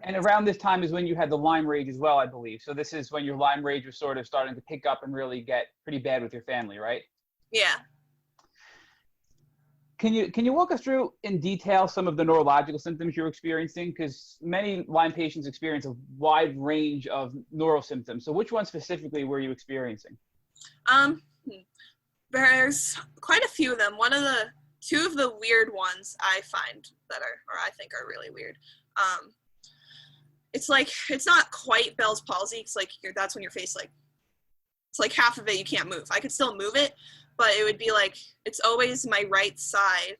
And around this time is when you had the Lyme rage as well, I believe. So this is when your Lyme rage was sort of starting to pick up and really get pretty bad with your family, right? Yeah. Can you walk us through in detail some of the neurological symptoms you're experiencing? Because many Lyme patients experience a wide range of neural symptoms. So which one specifically were you experiencing? There's quite a few of them. Two of the weird ones I find I think are really weird. It's like, it's not quite Bell's palsy. It's like, that's when your face, like, it's like half of it you can't move. I could still move it, but it would be like, it's always my right side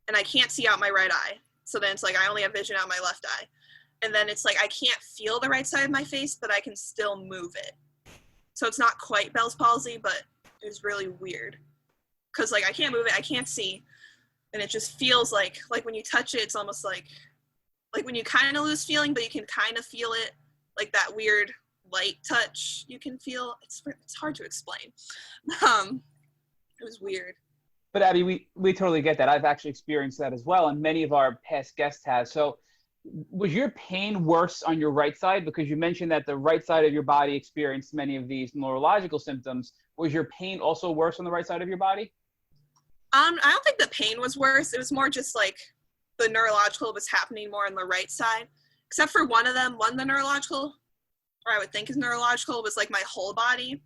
and I can't see out my right eye. So then it's like, I only have vision out my left eye. And then it's like, I can't feel the right side of my face, but I can still move it. So it's not quite Bell's palsy, but it was really weird. Cause like, I can't move it, I can't see. And it just feels like when you touch it, it's almost like when you kind of lose feeling, but you can kind of feel it, like that weird light touch you can feel. It's hard to explain. It was weird. But Abby, we totally get that. I've actually experienced that as well, and many of our past guests have. So was your pain worse on your right side? Because you mentioned that the right side of your body experienced many of these neurological symptoms. Was your pain also worse on the right side of your body? I don't think the pain was worse. It was more just like the neurological was happening more on the right side, except for one of them. The neurological, or I would think is neurological, was like my whole body.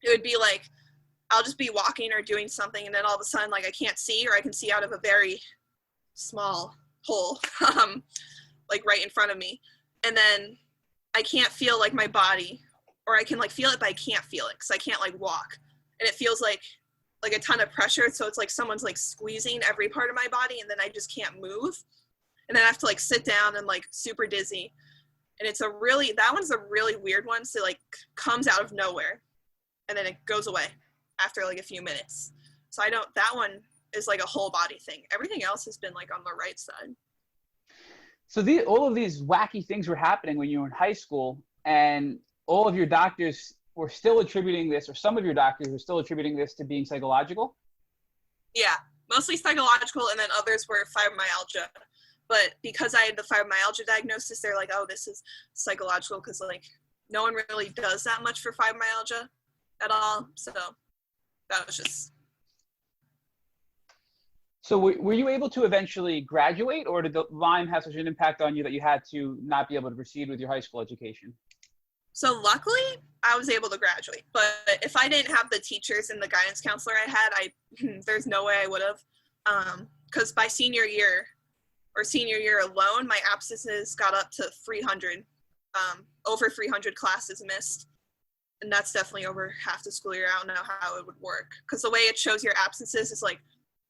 It would be like, I'll just be walking or doing something, and then all of a sudden, like, I can't see, or I can see out of a very small hole, like right in front of me. And then I can't feel like my body, or I can like feel it, but I can't feel it because I can't like walk. And it feels like a ton of pressure. So it's like someone's like squeezing every part of my body, and then I just can't move. And then I have to like sit down and like super dizzy. And that one's a really weird one. So like comes out of nowhere and then it goes away after like a few minutes. So that one is like a whole body thing. Everything else has been like on the right side. So all of these wacky things were happening when you were in high school, and all of your doctors were still attributing this, or some of your doctors were still attributing this to being psychological? Yeah, mostly psychological, and then others were fibromyalgia. But because I had the fibromyalgia diagnosis, they're like, oh, this is psychological, because like no one really does that much for fibromyalgia at all. So that was just. So were you able to eventually graduate, or did the Lyme have such an impact on you that you had to not be able to proceed with your high school education? So luckily, I was able to graduate. But if I didn't have the teachers and the guidance counselor I had, there's no way I would have. Because by senior year alone, my absences got up to 300, over 300 classes missed. And that's definitely over half the school year. I don't know how it would work. Because the way it shows your absences is like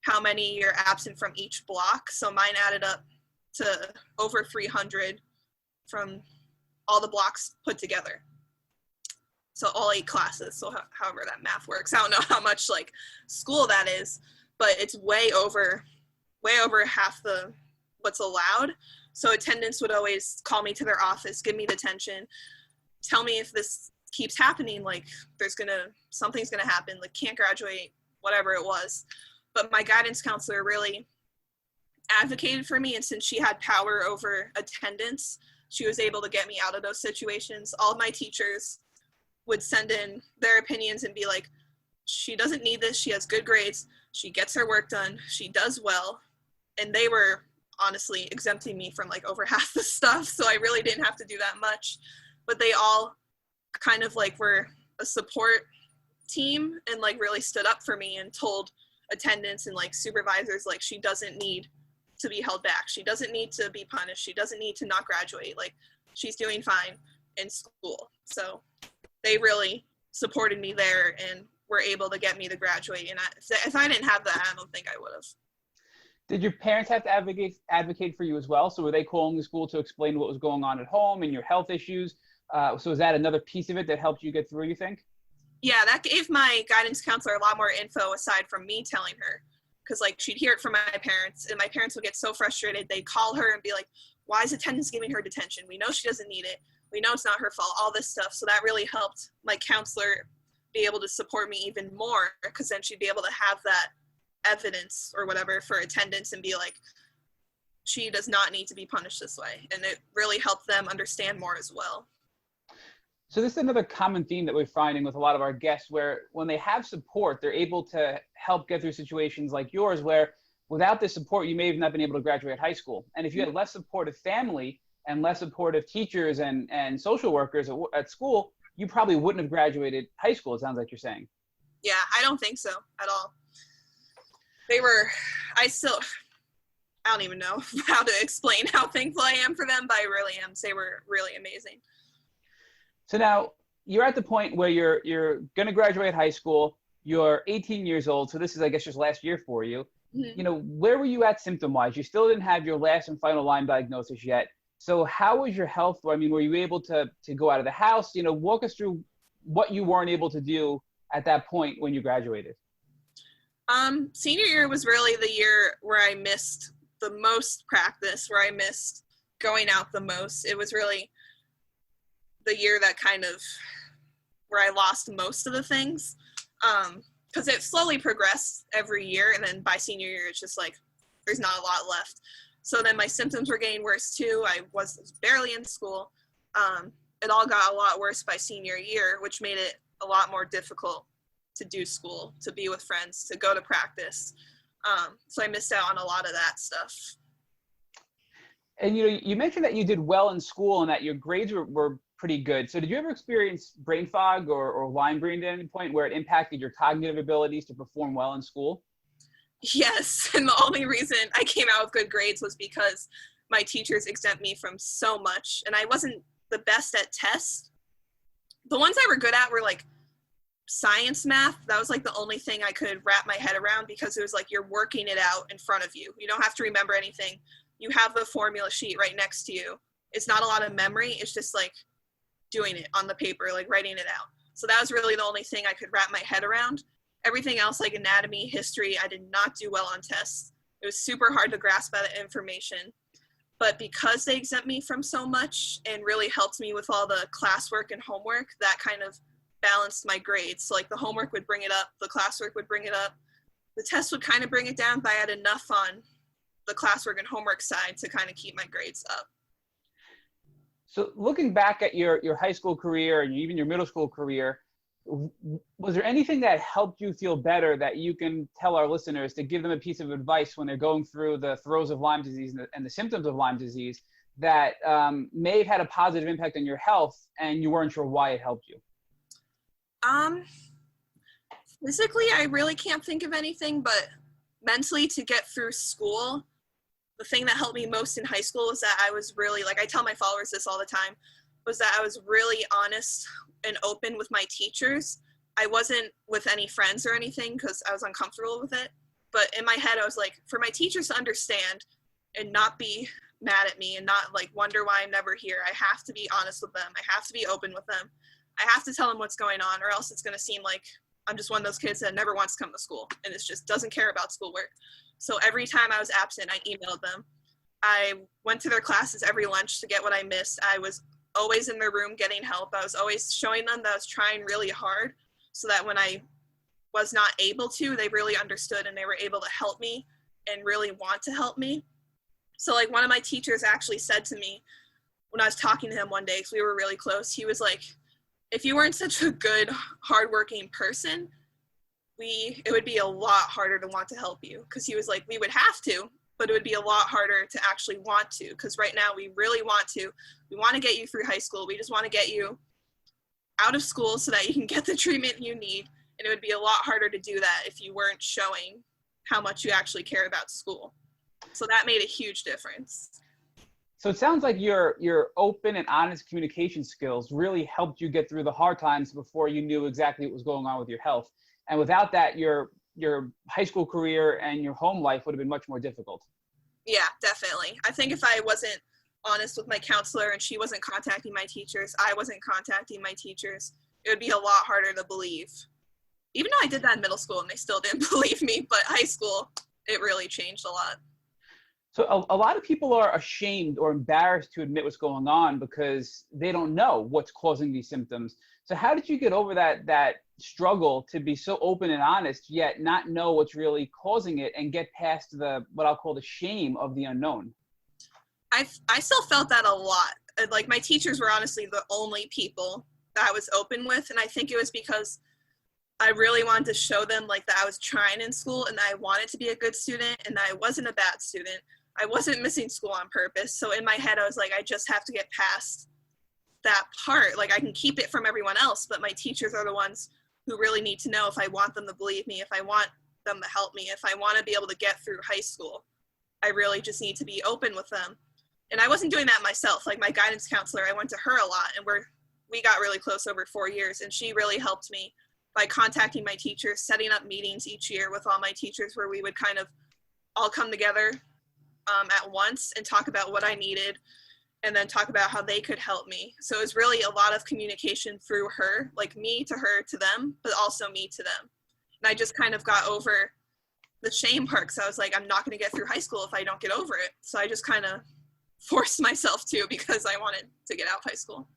how many you're absent from each block. So mine added up to over 300 from all the blocks put together. So all 8 classes. So however that math works. I don't know how much like school that is, but it's way over half what's allowed. So attendants would always call me to their office, give me detention, tell me if this keeps happening, like something's gonna happen, like can't graduate, whatever it was. But my guidance counselor really advocated for me, and since she had power over attendance, she was able to get me out of those situations. All of my teachers would send in their opinions and be like, she doesn't need this, she has good grades, she gets her work done, she does well. And they were honestly exempting me from like over half the stuff, so I really didn't have to do that much. But they all kind of like were a support team and like really stood up for me and told attendants and like supervisors like she doesn't need to be held back, she doesn't need to be punished, she doesn't need to not graduate, like she's doing fine in school. So they really supported me there and were able to get me to graduate. And if I didn't have that, I don't think I would have. Did your parents have to advocate for you as well? So were they calling the school to explain what was going on at home and your health issues? So is that another piece of it that helped you get through, you think? Yeah, that gave my guidance counselor a lot more info aside from me telling her. Because, like, she'd hear it from my parents, and my parents would get so frustrated. They'd call her and be like, why is attendance giving her detention? We know she doesn't need it. We know it's not her fault, all this stuff. So that really helped my counselor be able to support me even more, because then she'd be able to have that evidence or whatever for attendance and be like, she does not need to be punished this way. And it really helped them understand more as well. So this is another common theme that we're finding with a lot of our guests, where when they have support, they're able to help get through situations like yours, where without this support, you may have not been able to graduate high school. And if you had less supportive family and less supportive teachers and social workers at school, you probably wouldn't have graduated high school, it sounds like you're saying. Yeah, I don't think so at all. I don't even know how to explain how thankful I am for them, but I really am. They were really amazing. So now you're at the point where you're going to graduate high school. You're 18 years old. So this is, I guess, just last year for you. Mm-hmm. You know, where were you at symptom-wise? You still didn't have your last and final Lyme diagnosis yet. So how was your health? I mean, were you able to go out of the house? You know, walk us through what you weren't able to do at that point when you graduated. Senior year was really the year where I missed the most practice, where I missed going out the most. It was really the year that kind of where I lost most of the things, because it slowly progressed every year, and then by senior year it's just like there's not a lot left. So then my symptoms were getting worse too. I was barely in school. It all got a lot worse by senior year, which made it a lot more difficult to do school, to be with friends, to go to practice. So I missed out on a lot of that stuff. And you mentioned that you did well in school and that your grades were pretty good. So did you ever experience brain fog or Lyme brain at any point where it impacted your cognitive abilities to perform well in school? Yes, and the only reason I came out with good grades was because my teachers exempt me from so much, and I wasn't the best at tests. The ones I were good at were like science, math. That was like the only thing I could wrap my head around, because it was like you're working it out in front of you. You don't have to remember anything. You have the formula sheet right next to you. It's not a lot of memory. It's just like doing it on the paper, like writing it out. So that was really the only thing I could wrap my head around. Everything else, like anatomy, history, I did not do well on tests. It was super hard to grasp that information. But because they exempt me from so much and really helped me with all the classwork and homework, that kind of balanced my grades. So like the homework would bring it up, the classwork would bring it up. The test would kind of bring it down, but I had enough on the classwork and homework side to kind of keep my grades up. So looking back at your high school career and even your middle school career, was there anything that helped you feel better that you can tell our listeners to give them a piece of advice when they're going through the throes of Lyme disease and the symptoms of Lyme disease that may have had a positive impact on your health and you weren't sure why it helped you? Physically, I really can't think of anything, but mentally, to get through school, the thing that helped me most in high school was that I was really, like I tell my followers this all the time, was that I was really honest and open with my teachers. I wasn't with any friends or anything because I was uncomfortable with it. But in my head, I was like, for my teachers to understand and not be mad at me and not like wonder why I'm never here, I have to be honest with them. I have to be open with them. I have to tell them what's going on, or else it's going to seem like I'm just one of those kids that never wants to come to school and it just doesn't care about schoolwork. So every time I was absent, I emailed them. I went to their classes every lunch to get what I missed. I was always in their room getting help. I was always showing them that I was trying really hard, so that when I was not able to, they really understood and they were able to help me and really want to help me. So like one of my teachers actually said to me when I was talking to him one day, because we were really close, he was like, if you weren't such a good, hardworking person, it would be a lot harder to want to help you. Because he was like, we would have to, but it would be a lot harder to actually want to. Because right now we really want to. We want to get you through high school. We just want to get you out of school so that you can get the treatment you need. And it would be a lot harder to do that if you weren't showing how much you actually care about school. So that made a huge difference. So it sounds like your open and honest communication skills really helped you get through the hard times before you knew exactly what was going on with your health. And without that, your high school career and your home life would have been much more difficult. Yeah, definitely. I think if I wasn't honest with my counselor and she wasn't contacting my teachers, I wasn't contacting my teachers, it would be a lot harder to believe. Even though I did that in middle school and they still didn't believe me, but high school, it really changed a lot. So a lot of people are ashamed or embarrassed to admit what's going on because they don't know what's causing these symptoms. So how did you get over that struggle to be so open and honest, yet not know what's really causing it and get past what I'll call the shame of the unknown? I still felt that a lot. Like, my teachers were honestly the only people that I was open with. And I think it was because I really wanted to show them like that I was trying in school and I wanted to be a good student and that I wasn't a bad student. I wasn't missing school on purpose. So in my head, I was like, I just have to get past that part. Like, I can keep it from everyone else, but my teachers are the ones who really need to know if I want them to believe me, if I want them to help me, if I want to be able to get through high school. I really just need to be open with them. And I wasn't doing that myself. Like, my guidance counselor, I went to her a lot and we got really close over 4 years, and she really helped me by contacting my teachers, setting up meetings each year with all my teachers where we would kind of all come together at once and talk about what I needed and then talk about how they could help me. So it was really a lot of communication through her, like me to her to them, but also me to them. And I just kind of got over the shame part because I was like, I'm not going to get through high school if I don't get over it. So I just kind of forced myself to because I wanted to get out of high school.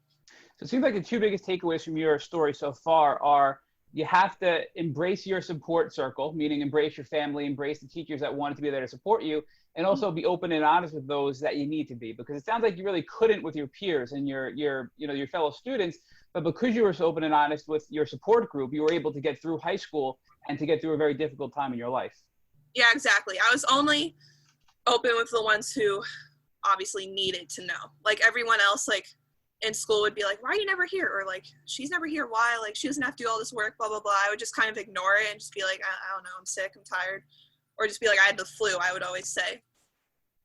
So it seems like the two biggest takeaways from your story so far are you have to embrace your support circle, meaning embrace your family, embrace the teachers that wanted to be there to support you, and also be open and honest with those that you need to be, because it sounds like you really couldn't with your peers and your fellow students, but because you were so open and honest with your support group, you were able to get through high school and to get through a very difficult time in your life. Yeah, exactly. I was only open with the ones who obviously needed to know. Like, everyone else, like, in school would be like, why are you never here? Or like, she's never here. Why? Like, she doesn't have to do all this work, blah, blah, blah. I would just kind of ignore it and just be like, I don't know, I'm sick, I'm tired. Or just be like, I had the flu, I would always say.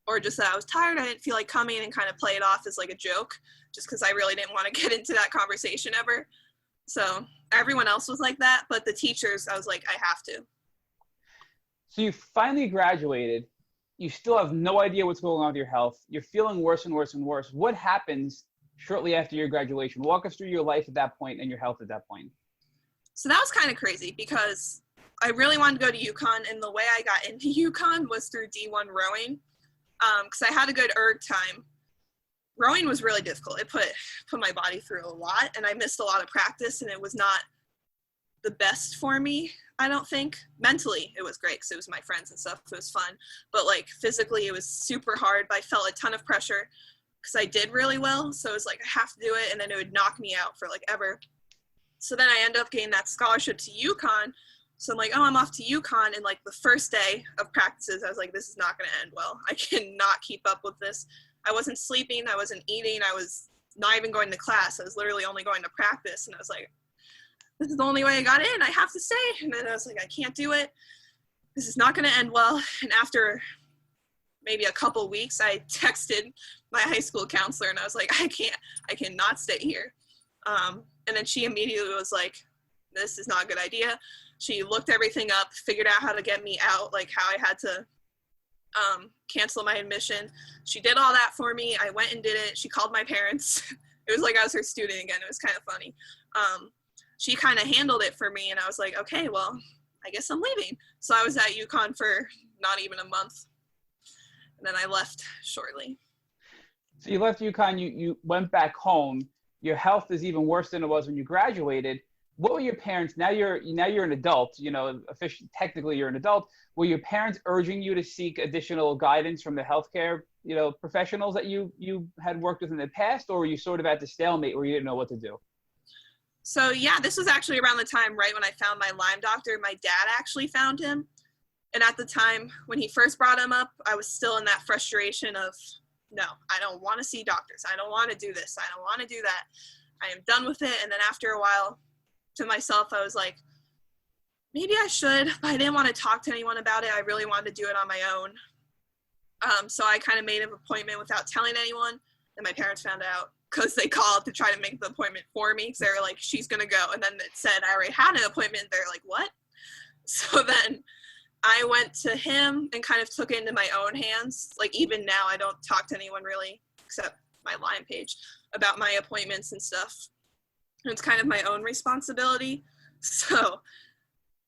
Or just that I was tired, I didn't feel like coming, and kind of play it off as like a joke, just because I really didn't want to get into that conversation ever. So everyone else was like that, but the teachers, I was like, I have to. So you finally graduated. You still have no idea what's going on with your health. You're feeling worse and worse and worse. What happens shortly after your graduation? Walk us through your life at that point and your health at that point. So that was kind of crazy because I really wanted to go to UConn, and the way I got into UConn was through D1 rowing, because I had a good erg time. Rowing was really difficult. It put my body through a lot, and I missed a lot of practice, and it was not the best for me, I don't think. Mentally, it was great because it was my friends and stuff. It was fun. But like physically, it was super hard. I felt a ton of pressure because I did really well. So it was like, I have to do it, and then it would knock me out for like ever. So then I ended up getting that scholarship to UConn. So I'm like, oh, I'm off to UConn. And like the first day of practices, I was like, this is not going to end well. I cannot keep up with this. I wasn't sleeping. I wasn't eating. I was not even going to class. I was literally only going to practice. And I was like, this is the only way I got in. I have to stay. And then I was like, I can't do it. This is not going to end well. And after maybe a couple weeks, I texted my high school counselor and I was like, I cannot stay here. And then she immediately was like, this is not a good idea. She looked everything up, figured out how to get me out, like how I had to cancel my admission. She did all that for me. I went and did it. She called my parents. It was like I was her student again. It was kind of funny. She kind of handled it for me, and I was like, okay, well, I guess I'm leaving. So I was at UConn for not even a month, and then I left shortly. So you left UConn, you went back home. Your health is even worse than it was when you graduated. What were your parents, now you're an adult, officially, technically you're an adult. Were your parents urging you to seek additional guidance from the healthcare, professionals that you had worked with in the past, or were you sort of at the stalemate where you didn't know what to do? So yeah, this was actually around the time right when I found my Lyme doctor. My dad actually found him. And at the time when he first brought him up, I was still in that frustration of, no, I don't want to see doctors. I don't want to do this. I don't want to do that. I am done with it. And then after a while, to myself, I was like, maybe I should, but I didn't want to talk to anyone about it. I really wanted to do it on my own. So I kind of made an appointment without telling anyone, and my parents found out because they called to try to make the appointment for me. Because they were like, she's going to go. And then it said I already had an appointment. They're like, what? So then I went to him and kind of took it into my own hands. Like, even now, I don't talk to anyone really, except my Lyme page, about my appointments and stuff. And it's kind of my own responsibility. So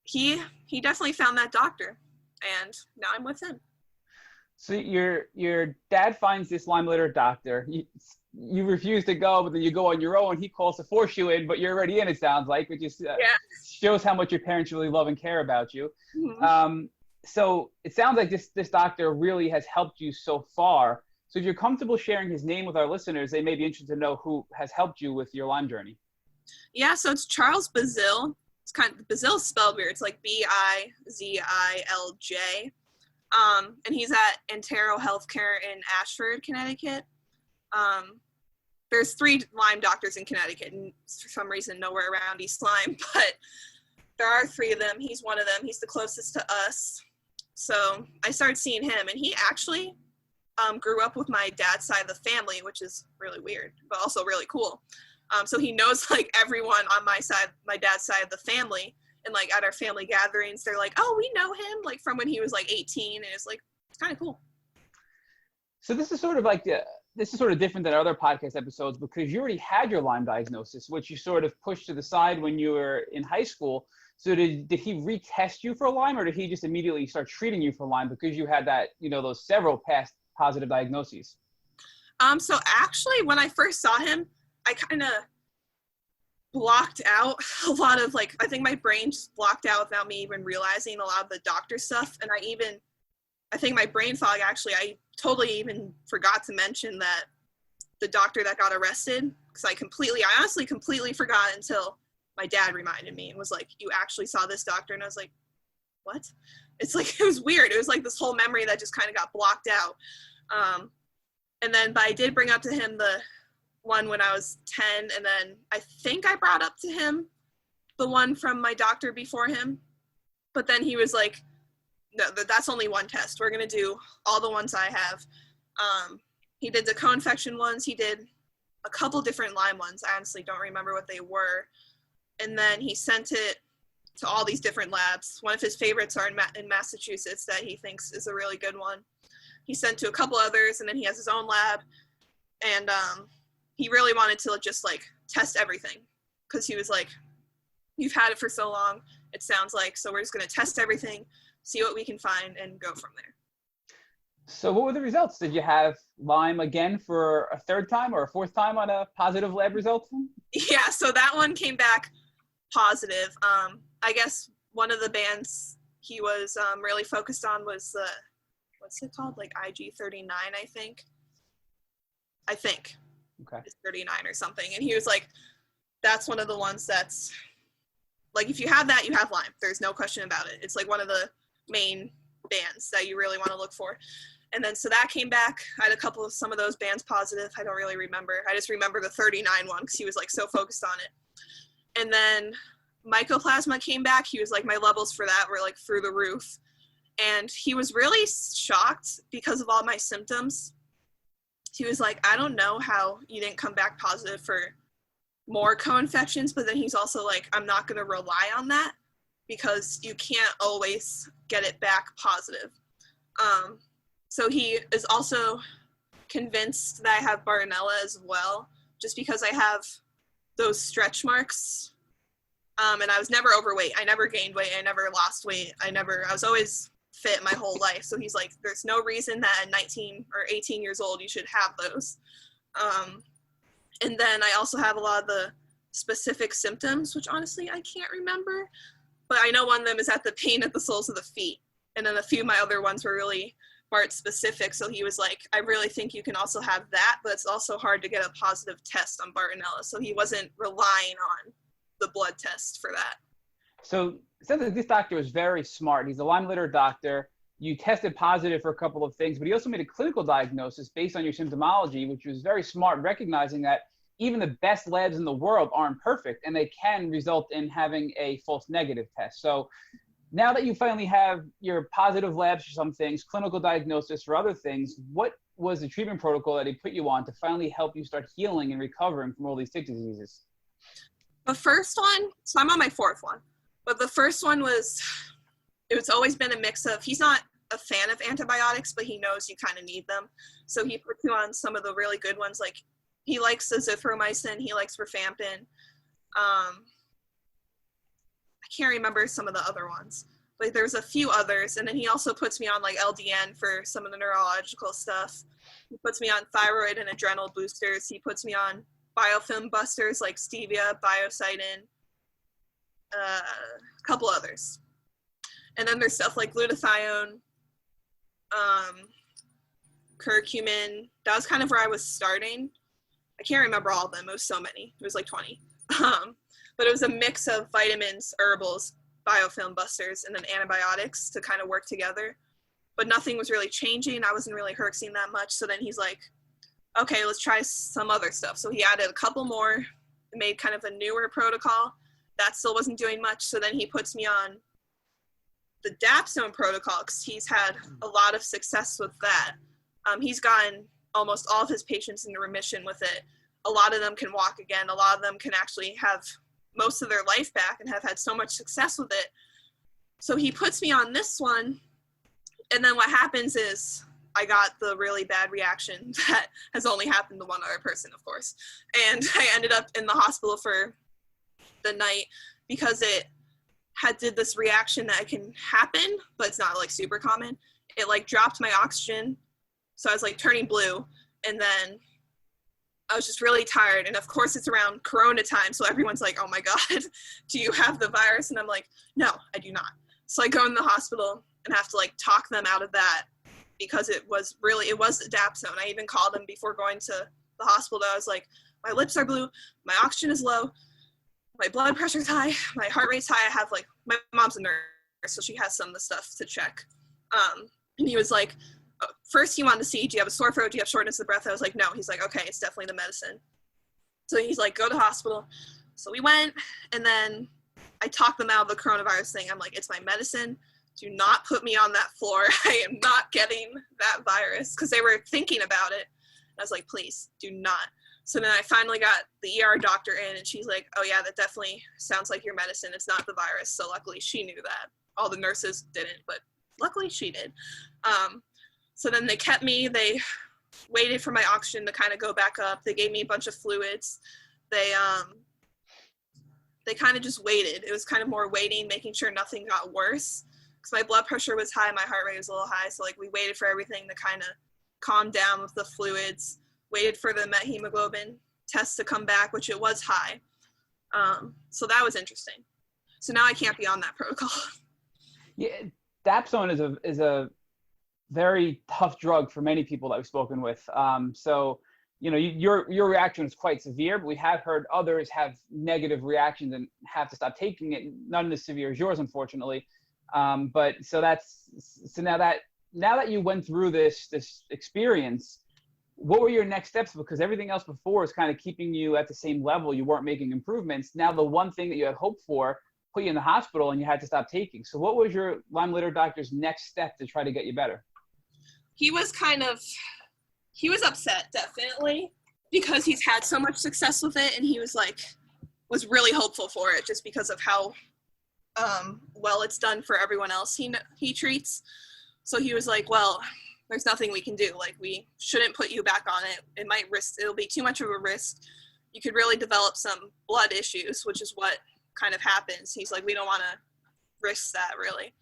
he definitely found that doctor, and now I'm with him. So your dad finds this Lyme litter doctor. You refuse to go, but then you go on your own. He calls to force you in, but you're already in, it sounds like, which is shows how much your parents really love and care about you. Mm-hmm. So it sounds like this doctor really has helped you so far. So if you're comfortable sharing his name with our listeners, they may be interested to know who has helped you with your Lyme journey. Yeah, so it's Charles Bazil. It's kind of, Bazil's spelled weird. It's like Bizilj. And he's at Antero Healthcare in Ashford, Connecticut. There's 3 Lyme doctors in Connecticut, and for some reason nowhere around East Lyme, but there are 3 of them. He's one of them. He's the closest to us. So I started seeing him, and he actually grew up with my dad's side of the family, which is really weird, but also really cool. So he knows like everyone on my side, my dad's side of the family. And like at our family gatherings, they're like, oh, we know him like from when he was like 18. And it's like, it's kind of cool. So this is sort of like, this is sort of different than other podcast episodes because you already had your Lyme diagnosis, which you sort of pushed to the side when you were in high school. So did he retest you for Lyme, or did he just immediately start treating you for Lyme because you had that, those several past positive diagnoses? So actually when I first saw him, I kind of blocked out a lot of I think my brain just blocked out without me even realizing a lot of the doctor stuff. And I think my brain fog, actually, I totally even forgot to mention that the doctor that got arrested, because I honestly completely forgot until my dad reminded me and was like, you actually saw this doctor? And I was like, what? It's like, it was weird. It was like this whole memory that just kind of got blocked out. But I did bring up to him the one when I was 10, and then I think I brought up to him the one from my doctor before him, but then he was like, no, that's only one test. We're going to do all the ones I have. He did the co-infection ones. He did a couple different Lyme ones. I honestly don't remember what they were. And then he sent it to all these different labs. One of his favorites are in Massachusetts that he thinks is a really good one. He sent to a couple others, and then he has his own lab. And he really wanted to just test everything, because he was like, you've had it for so long, it sounds like, so we're just going to test everything, see what we can find, and go from there. So what were the results? Did you have Lyme again for a 3rd time or a 4th time on a positive lab result? Yeah, so that one came back positive. I guess one of the bands he was really focused on was what's it called? IG39, I think. Okay. It's 39 or something. And he was like, that's one of the ones that's if you have that, you have Lyme. There's no question about it. It's one of the main bands that you really want to look for. And then so that came back. I had some of those bands positive. I don't really remember. I just remember the 39 one because he was so focused on it. And then Mycoplasma came back. He was my levels for that were through the roof. And he was really shocked because of all my symptoms. He was like, I don't know how you didn't come back positive for more co-infections, but then he's also like, I'm not going to rely on that because you can't always get it back positive. So he is also convinced that I have Bartonella as well, just because I have those stretch marks. And I was never overweight. I never gained weight. I never lost weight. I was always fit my whole life. So he's like, there's no reason that at 19 or 18 years old you should have those. And then I also have a lot of the specific symptoms, which honestly I can't remember, but I know one of them is at the pain at the soles of the feet. And then a few of my other ones were really Bart specific. So he was like, I really think you can also have that, but it's also hard to get a positive test on Bartonella. So he wasn't relying on the blood test for that. So it sounds like this doctor was very smart. He's a Lyme litter doctor. You tested positive for a couple of things, but he also made a clinical diagnosis based on your symptomology, which was very smart, recognizing that even the best labs in the world aren't perfect, and they can result in having a false negative test. So Now that you finally have your positive labs for some things, clinical diagnosis for other things, what was the treatment protocol that he put you on to finally help you start healing and recovering from all these tick diseases? The first one, so I'm on my fourth one, but the first one was, it's always been a mix of, he's not a fan of antibiotics, but he knows you kind of need them. So he puts you on some of the really good ones. Like he likes azithromycin, he likes rifampin. I can't remember some of the other ones, but there's a few others. And then he also puts me on like LDN for some of the neurological stuff. He puts me on thyroid and adrenal boosters. He puts me on biofilm busters like stevia, biocidin, a couple others. And then there's stuff like glutathione, curcumin. That was kind of where I was starting. I can't remember all of them. It was so many. It was like 20. But it was a mix of vitamins, herbals, biofilm busters, and then antibiotics to kind of work together. But nothing was really changing. I wasn't really herxing that much. So then he's like, okay, let's try some other stuff. So he added a couple more, made kind of a newer protocol. That still wasn't doing much. So then he puts me on the dapsone protocol because he's had a lot of success with that. He's gotten almost all of his patients into remission with it. A lot of them can walk again. A lot of them can actually have most of their life back and have had so much success with it. So he puts me on this one. And then what happens is I got the really bad reaction that has only happened to one other person, of course. And I ended up in the hospital for the night because it did this reaction that can happen, but it's not like super common. It like dropped my oxygen. So I was like turning blue, and then I was just really tired. And of course it's around Corona time. So everyone's like, oh my God, do you have the virus? And I'm like, no, I do not. So I go in the hospital and have to like talk them out of that because it was the dapsone. I even called them before going to the hospital. I was like, my lips are blue, my oxygen is low, my blood pressure's high, my heart rate's high. I have like, my mom's a nurse, so she has some of the stuff to check. And he was like, first he wanted to see, do you have a sore throat? Do you have shortness of breath? I was like, no. He's like, okay, it's definitely the medicine. So he's like, go to the hospital. So we went, and then I talked them out of the coronavirus thing. I'm like, it's my medicine. Do not put me on that floor. I am not getting that virus, because they were thinking about it. And I was like, please do not. So then I finally got the ER doctor in, and she's like, oh yeah, that definitely sounds like your medicine. It's not the virus. So luckily she knew that. All the nurses didn't, but luckily she did. So then they kept me. They waited for my oxygen to kind of go back up. They gave me a bunch of fluids. They kind of just waited. It was kind of more waiting, making sure nothing got worse, because my blood pressure was high, my heart rate was a little high. So like we waited for everything to kind of calm down with the fluids, waited for the methemoglobin test to come back, which it was high. So that was interesting. So now I can't be on that protocol. Yeah, dapsone is a very tough drug for many people that we've spoken with. So, you know, your reaction is quite severe, but we have heard others have negative reactions and have to stop taking it. None as severe as yours, unfortunately. But so now that you went through this experience, what were your next steps? Because everything else before is kind of keeping you at the same level. You weren't making improvements. Now the one thing that you had hoped for put you in the hospital and you had to stop taking. So what was your Lyme-Litter doctor's next step to try to get you better? He was upset, definitely, because he's had so much success with it, and he was really hopeful for it just because of how well it's done for everyone else he treats. So he was like, well, there's nothing we can do. Like, we shouldn't put you back on it. It'll be too much of a risk. You could really develop some blood issues, which is what kind of happens. He's like, we don't want to risk that, really.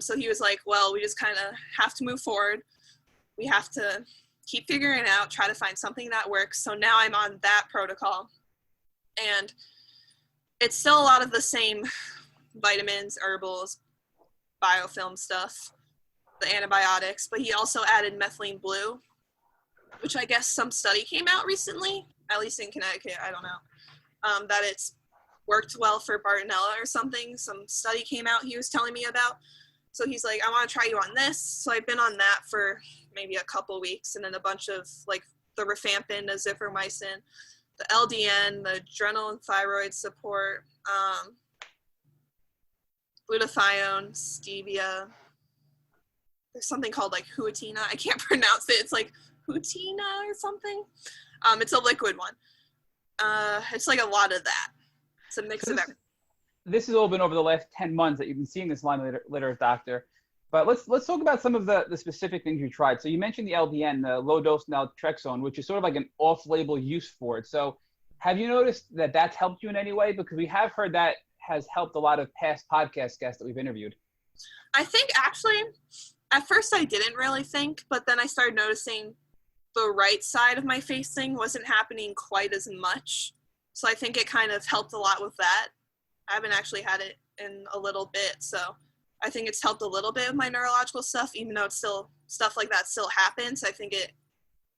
So he was like, well, we just kind of have to move forward. We have to keep figuring it out, try to find something that works. So now I'm on that protocol. And it's still a lot of the same vitamins, herbals, biofilm stuff, the antibiotics, but he also added methylene blue, which I guess some study came out recently, at least in Connecticut, I don't know, that it's worked well for Bartonella or something. Some study came out he was telling me about. So he's like, I want to try you on this. So I've been on that for maybe a couple weeks, and then a bunch of like the rifampin, the azithromycin, the LDN, the adrenal and thyroid support, glutathione, stevia. There's something called like huatina. I can't pronounce it. It's like hutina or something. It's a liquid one. It's like a lot of that. It's a mix of everything. This has all been over the last 10 months that you've been seeing this Lyme litter doctor. But let's talk about some of the specific things you tried. So you mentioned the LDN, the low dose naltrexone, which is sort of like an off-label use for it. So have you noticed that that's helped you in any way? Because we have heard that has helped a lot of past podcast guests that we've interviewed. I think actually, at first I didn't really think, but then I started noticing the right side of my facing wasn't happening quite as much. So I think it kind of helped a lot with that. I haven't actually had it in a little bit, so I think it's helped a little bit with my neurological stuff, even though it's still, stuff like that still happens. I think it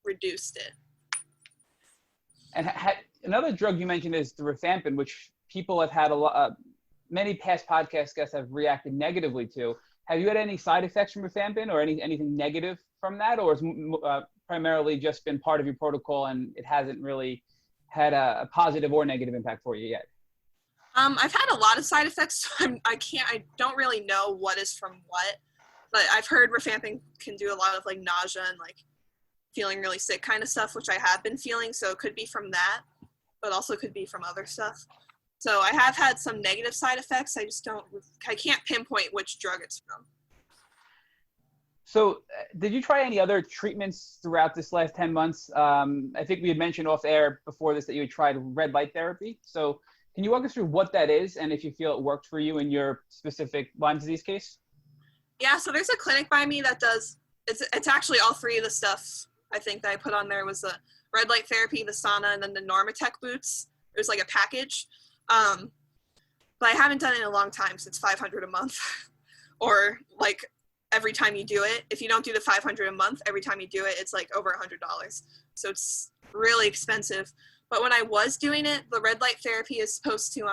reduced it. And another drug you mentioned is the rifampin, which people have had many past podcast guests have reacted negatively to. Have you had any side effects from rifampin or anything negative from that, or has primarily just been part of your protocol and it hasn't really had a positive or negative impact for you yet? I've had a lot of side effects. So I don't really know what is from what, but I've heard rifampin can do a lot of like nausea and like feeling really sick kind of stuff, which I have been feeling. So it could be from that, but also could be from other stuff. So I have had some negative side effects. I can't pinpoint which drug it's from. So did you try any other treatments throughout this last 10 months? I think we had mentioned off air before this that you had tried red light therapy. So can you walk us through what that is and if you feel it worked for you in your specific Lyme disease case? Yeah, so there's a clinic by me that does, it's actually all three of the stuff I think that I put on there was the red light therapy, the sauna, and then the Normatec boots. It was like a package. But I haven't done it in a long time, so it's $500 a month. Or like every time you do it, if you don't do the $500 a month, every time you do it, it's like over $100. So it's really expensive. But when I was doing it, the red light therapy is supposed to,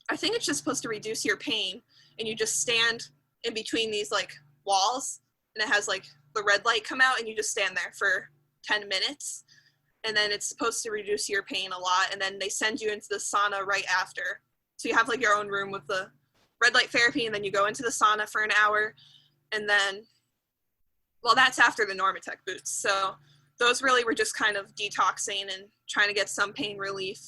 I think it's just supposed to reduce your pain. And you just stand in between these like walls and it has like the red light come out and you just stand there for 10 minutes. And then it's supposed to reduce your pain a lot. And then they send you into the sauna right after. So you have like your own room with the red light therapy and then you go into the sauna for an hour. And then, well, that's after the Normatec boots. So those really were just kind of detoxing and trying to get some pain relief.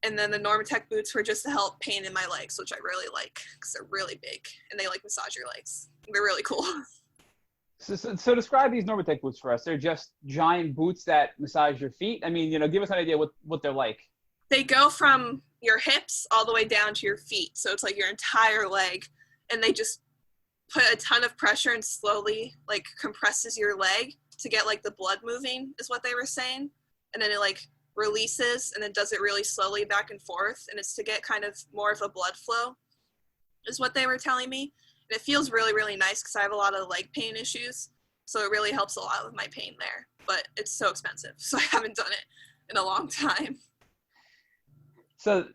And then the Normatec boots were just to help pain in my legs, which I really like because they're really big and they like massage your legs. They're really cool. So describe these Normatec boots for us. They're just giant boots that massage your feet. I mean, give us an idea what they're like. They go from your hips all the way down to your feet. So it's like your entire leg. And they just put a ton of pressure and slowly like compresses your leg to get like the blood moving is what they were saying. And then it like releases and then does it really slowly back and forth. And it's to get kind of more of a blood flow is what they were telling me. And it feels really, really nice because I have a lot of leg pain issues. So it really helps a lot with my pain there. But it's so expensive. So I haven't done it in a long time. So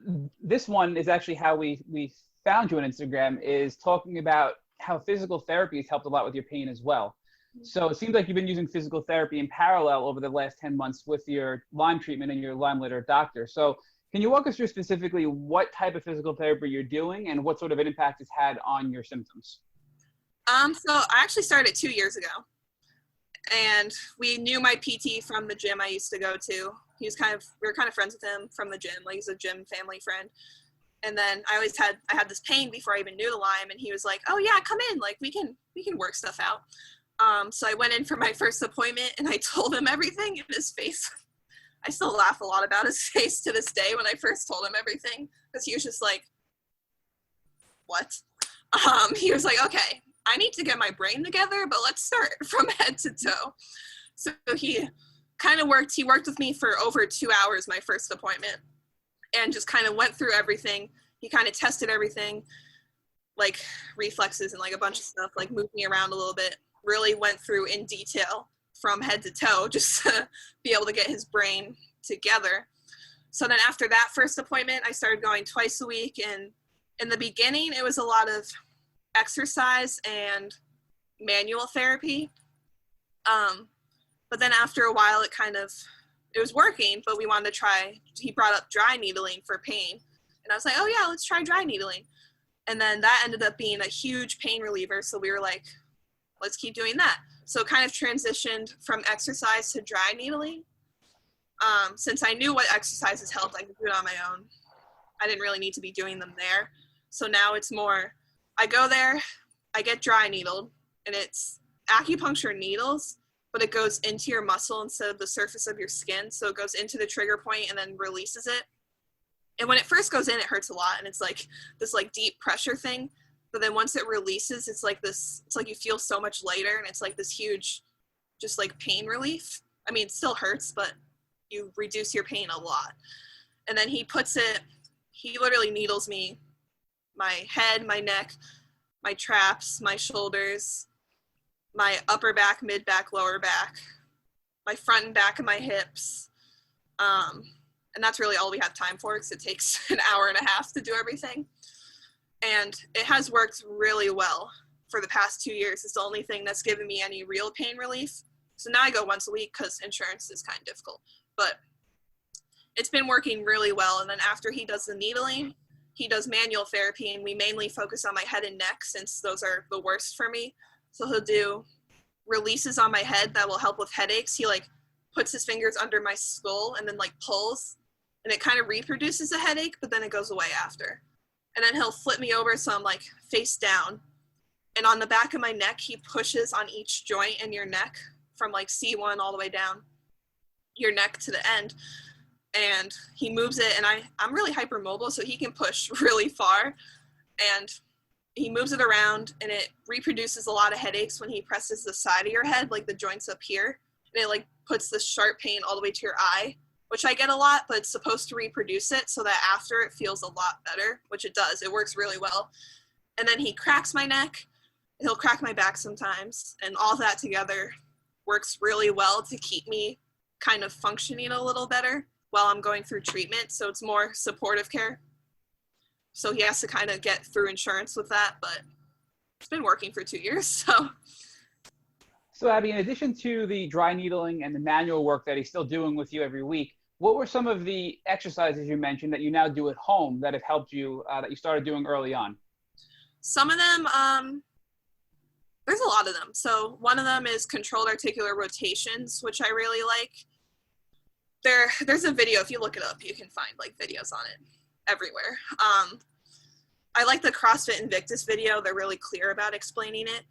this one is actually how we found you on Instagram, is talking about how physical therapy has helped a lot with your pain as well. So it seems like you've been using physical therapy in parallel over the last 10 months with your Lyme treatment and your Lyme litter doctor. So can you walk us through specifically what type of physical therapy you're doing and what sort of an impact it's had on your symptoms? So I actually started 2 years ago. And we knew my PT from the gym I used to go to. We were kind of friends with him from the gym. Like he's a gym family friend. And then I had this pain before I even knew the Lyme, and he was like, "Oh yeah, come in. Like we can work stuff out." So I went in for my first appointment and I told him everything, in his face. I still laugh a lot about his face to this day when I first told him everything, because he was just like, "What?" He was like, "Okay, I need to get my brain together, but let's start from head to toe." So he worked with me for over 2 hours, my first appointment, and just kind of went through everything. He kind of tested everything, like reflexes and like a bunch of stuff, like moved me around a little bit, really went through in detail from head to toe just to be able to get his brain together. So then after that first appointment, I started going twice a week. And in the beginning, it was a lot of exercise and manual therapy. But then after a while, it was working, but we wanted to try, he brought up dry needling for pain. And I was like, "Oh yeah, let's try dry needling." And then that ended up being a huge pain reliever. So we were like, let's keep doing that. So it kind of transitioned from exercise to dry needling. Since I knew what exercises helped, I could do it on my own. I didn't really need to be doing them there. So now it's more, I go there, I get dry needled, and it's acupuncture needles, but it goes into your muscle instead of the surface of your skin. So it goes into the trigger point and then releases it. And when it first goes in, it hurts a lot. And it's like this like deep pressure thing. But then once it releases, it's like this, it's like you feel so much lighter, and it's like this huge, just like pain relief. I mean, it still hurts, but you reduce your pain a lot. And then he literally needles me, my head, my neck, my traps, my shoulders, my upper back, mid back, lower back, my front and back of my hips. And that's really all we have time for, because it takes an hour and a half to do everything. And it has worked really well for the past 2 years. It's the only thing that's given me any real pain relief. So now I go once a week because insurance is kind of difficult. But it's been working really well. And then after he does the needling, he does manual therapy, and we mainly focus on my head and neck since those are the worst for me. So he'll do releases on my head that will help with headaches. He like puts his fingers under my skull and then like pulls, and it kind of reproduces a headache, but then it goes away after. And then he'll flip me over so I'm like face down. And on the back of my neck, he pushes on each joint in your neck from like C1 all the way down your neck to the end. And he moves it, and I'm really hypermobile, so he can push really far. And he moves it around, and it reproduces a lot of headaches when he presses the side of your head, like the joints up here. And it like puts this sharp pain all the way to your eye, which I get a lot, but it's supposed to reproduce it so that after it feels a lot better, which it does. It works really well. And then he cracks my neck. He'll crack my back sometimes. And all that together works really well to keep me kind of functioning a little better while I'm going through treatment. So it's more supportive care. So he has to kind of get through insurance with that, but it's been working for 2 years. So Abby, in addition to the dry needling and the manual work that he's still doing with you every week, what were some of the exercises you mentioned that you now do at home that have helped you, that you started doing early on? Some of them, there's a lot of them. So one of them is controlled articular rotations, which I really like. There's a video, if you look it up, you can find like videos on it everywhere. I like the CrossFit Invictus video. They're really clear about explaining it.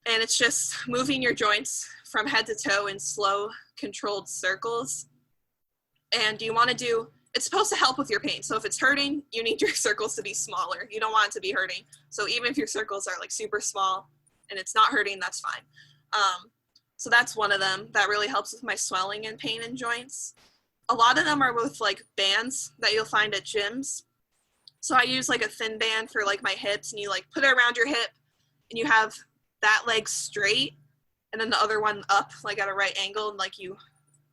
And it's just moving your joints from head to toe in slow, controlled circles. And you want to do, it's supposed to help with your pain. So if it's hurting, you need your circles to be smaller. You don't want it to be hurting. So even if your circles are like super small and it's not hurting, that's fine. So that's one of them that really helps with my swelling and pain in joints. A lot of them are with like bands that you'll find at gyms. So I use like a thin band for like my hips, and you like put it around your hip, and you have that leg straight and then the other one up like at a right angle, and like you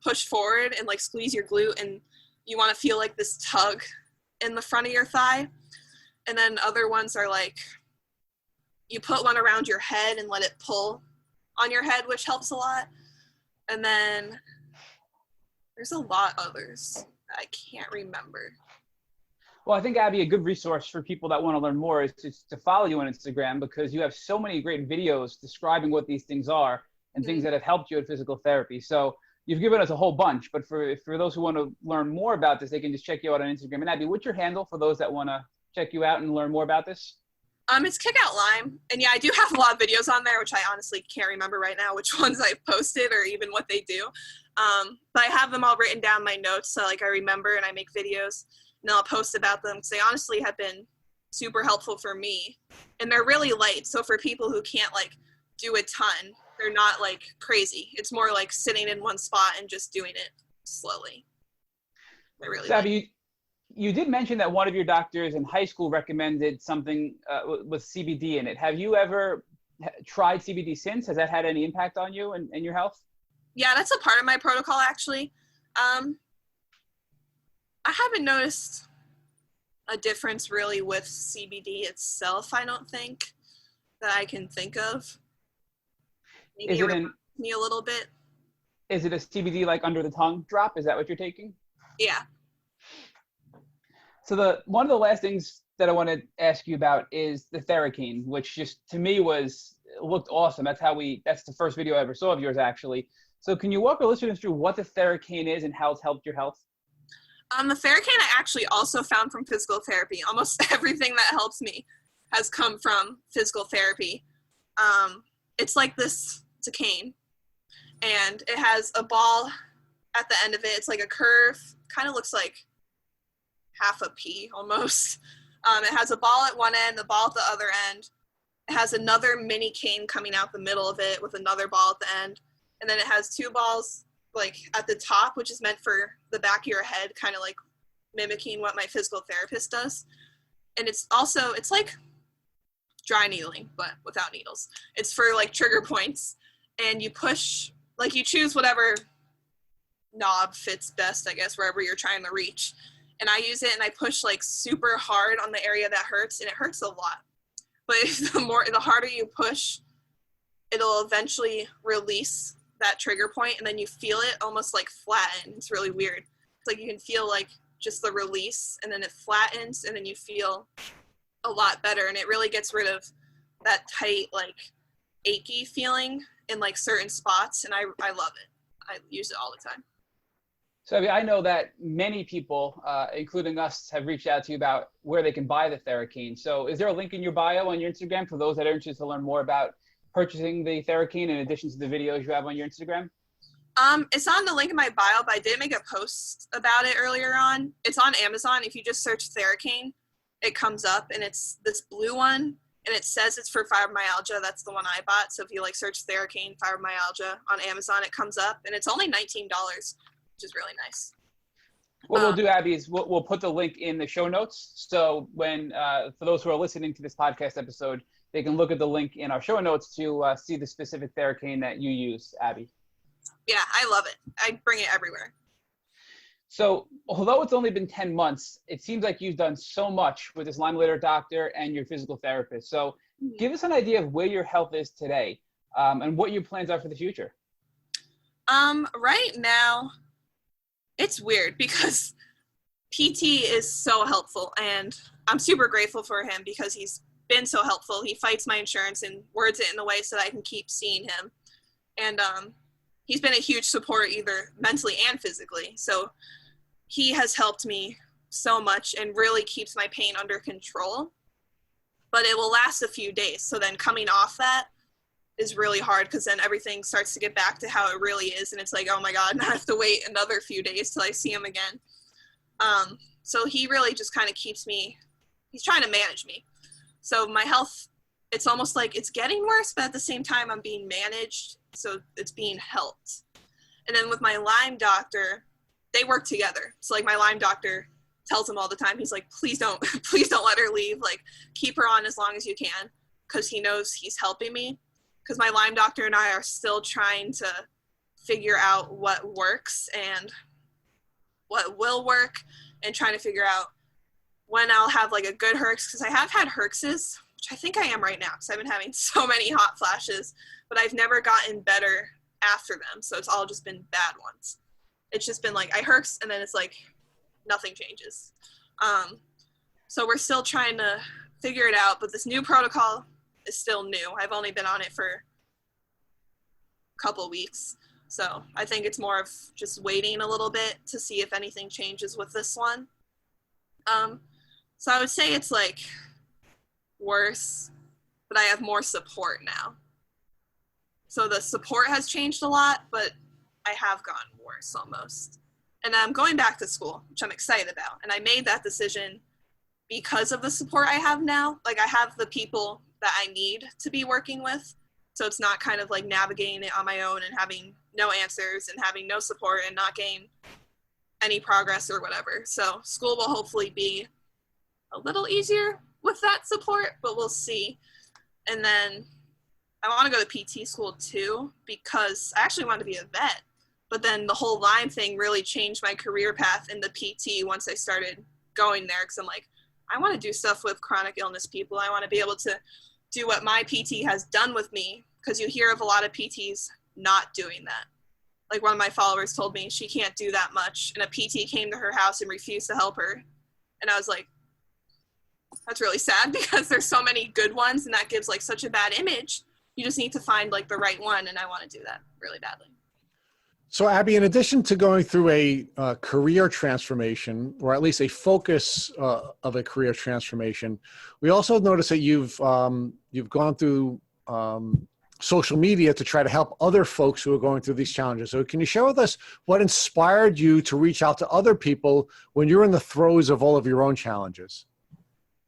push forward and like squeeze your glute, and you want to feel like this tug in the front of your thigh. And then other ones are like you put one around your head and let it pull on your head, which helps a lot. And then there's a lot others that I can't remember. Well, I think, Abby, a good resource for people that want to learn more is to follow you on Instagram, because you have so many great videos describing what these things are and things that have helped you at physical therapy. So you've given us a whole bunch, but for those who want to learn more about this, they can just check you out on Instagram. And Abby, what's your handle for those that want to check you out and learn more about this? It's Kickout Lime. And yeah, I do have a lot of videos on there, which I honestly can't remember right now which ones I've posted or even what they do. But I have them all written down in my notes, so like I remember and I make videos, and I'll post about them because they honestly have been super helpful for me. And they're really light. So for people who can't like do a ton, they're not like crazy. It's more like sitting in one spot and just doing it slowly. They're really light. Abby, you did mention that one of your doctors in high school recommended something with CBD in it. Have you ever tried CBD since? Has that had any impact on you and your health? Yeah, that's a part of my protocol, actually. I haven't noticed a difference really with CBD itself, I don't think, that I can think of. Maybe it reminds me a little bit. Is it a CBD like under the tongue drop? Is that what you're taking? Yeah. So one of the last things that I want to ask you about is the Theracane, which just to me looked awesome. That's the first video I ever saw of yours, actually. So can you walk our listeners through what the Theracane is and how it's helped your health? The Theracane I actually also found from physical therapy. Almost everything that helps me has come from physical therapy. It's like this, it's a cane, and it has a ball at the end of it. It's like a curve, kind of looks like half a pea almost. It has a ball at one end, the ball at the other end. It has another mini cane coming out the middle of it with another ball at the end. And then it has two balls like at the top, which is meant for the back of your head, kind of like mimicking what my physical therapist does. And it's like dry needling, but without needles. It's for like trigger points. And you push, like you choose whatever knob fits best, I guess, wherever you're trying to reach. And I use it and I push like super hard on the area that hurts, and it hurts a lot. But the harder you push, it'll eventually release that trigger point, and then you feel it almost like flatten. It's really weird. It's like you can feel like just the release, and then it flattens, and then you feel a lot better, and it really gets rid of that tight, like achy feeling in like certain spots, and I love it. I use it all the time. So I know that many people, including us, have reached out to you about where they can buy the Theracane. So is there a link in your bio on your Instagram for those that are interested to learn more about purchasing the Theracane in addition to the videos you have on your Instagram? It's on the link in my bio, but I did make a post about it earlier on. It's on Amazon. If you just search Theracane, it comes up, and it's this blue one, and it says it's for fibromyalgia. That's the one I bought. So if you like search Theracane fibromyalgia on Amazon, it comes up, and it's only $19. Which is really nice. What we'll do, Abby, is we'll put the link in the show notes. So when for those who are listening to this podcast episode, they can look at the link in our show notes to see the specific Theracane that you use, Abby. Yeah, I love it. I bring it everywhere. So although it's only been 10 months, it seems like you've done so much with this Lyme later doctor and your physical therapist. So give us an idea of where your health is today and what your plans are for the future. Right now, it's weird because PT is so helpful, and I'm super grateful for him because he's been so helpful. He fights my insurance and words it in a way so that I can keep seeing him. And he's been a huge support either mentally and physically. So he has helped me so much and really keeps my pain under control. But it will last a few days. So then coming off that is really hard because then everything starts to get back to how it really is, and it's like, oh my god, I have to wait another few days till I see him again. So he really just kind of keeps me, he's trying to manage me. So my health, it's almost like it's getting worse, but at the same time I'm being managed, so it's being helped. And then with my Lyme doctor, they work together. So like my Lyme doctor tells him all the time, he's like, please don't let her leave, like keep her on as long as you can, because he knows he's helping me. Because my Lyme doctor and I are still trying to figure out what works and what will work, and trying to figure out when I'll have like a good herx, because I have had herxes, which I think I am right now because I've been having so many hot flashes, but I've never gotten better after them. So it's all just been bad ones. It's just been like I herx and then it's like nothing changes. So we're still trying to figure it out, but this new protocol is still new. I've only been on it for a couple weeks. So I think it's more of just waiting a little bit to see if anything changes with this one. So I would say it's like worse, but I have more support now. So the support has changed a lot, but I have gotten worse almost. And I'm going back to school, which I'm excited about. And I made that decision because of the support I have now. Like I have the people that I need to be working with. So it's not kind of like navigating it on my own and having no answers and having no support and not getting any progress or whatever. So school will hopefully be a little easier with that support, but we'll see. And then I want to go to PT school too, because I actually want to be a vet. But then the whole Lyme thing really changed my career path in the PT once I started going there. Because I'm like, I want to do stuff with chronic illness people. I want to be able to do what my PT has done with me, because you hear of a lot of PTs not doing that. Like one of my followers told me she can't do that much, and a PT came to her house and refused to help her. And I was like, that's really sad because there's so many good ones and that gives like such a bad image. You just need to find like the right one, and I want to do that really badly. So Abby, in addition to going through a career transformation, or at least a focus of a career transformation, we also noticed that you've gone through social media to try to help other folks who are going through these challenges. So can you share with us what inspired you to reach out to other people when you're in the throes of all of your own challenges?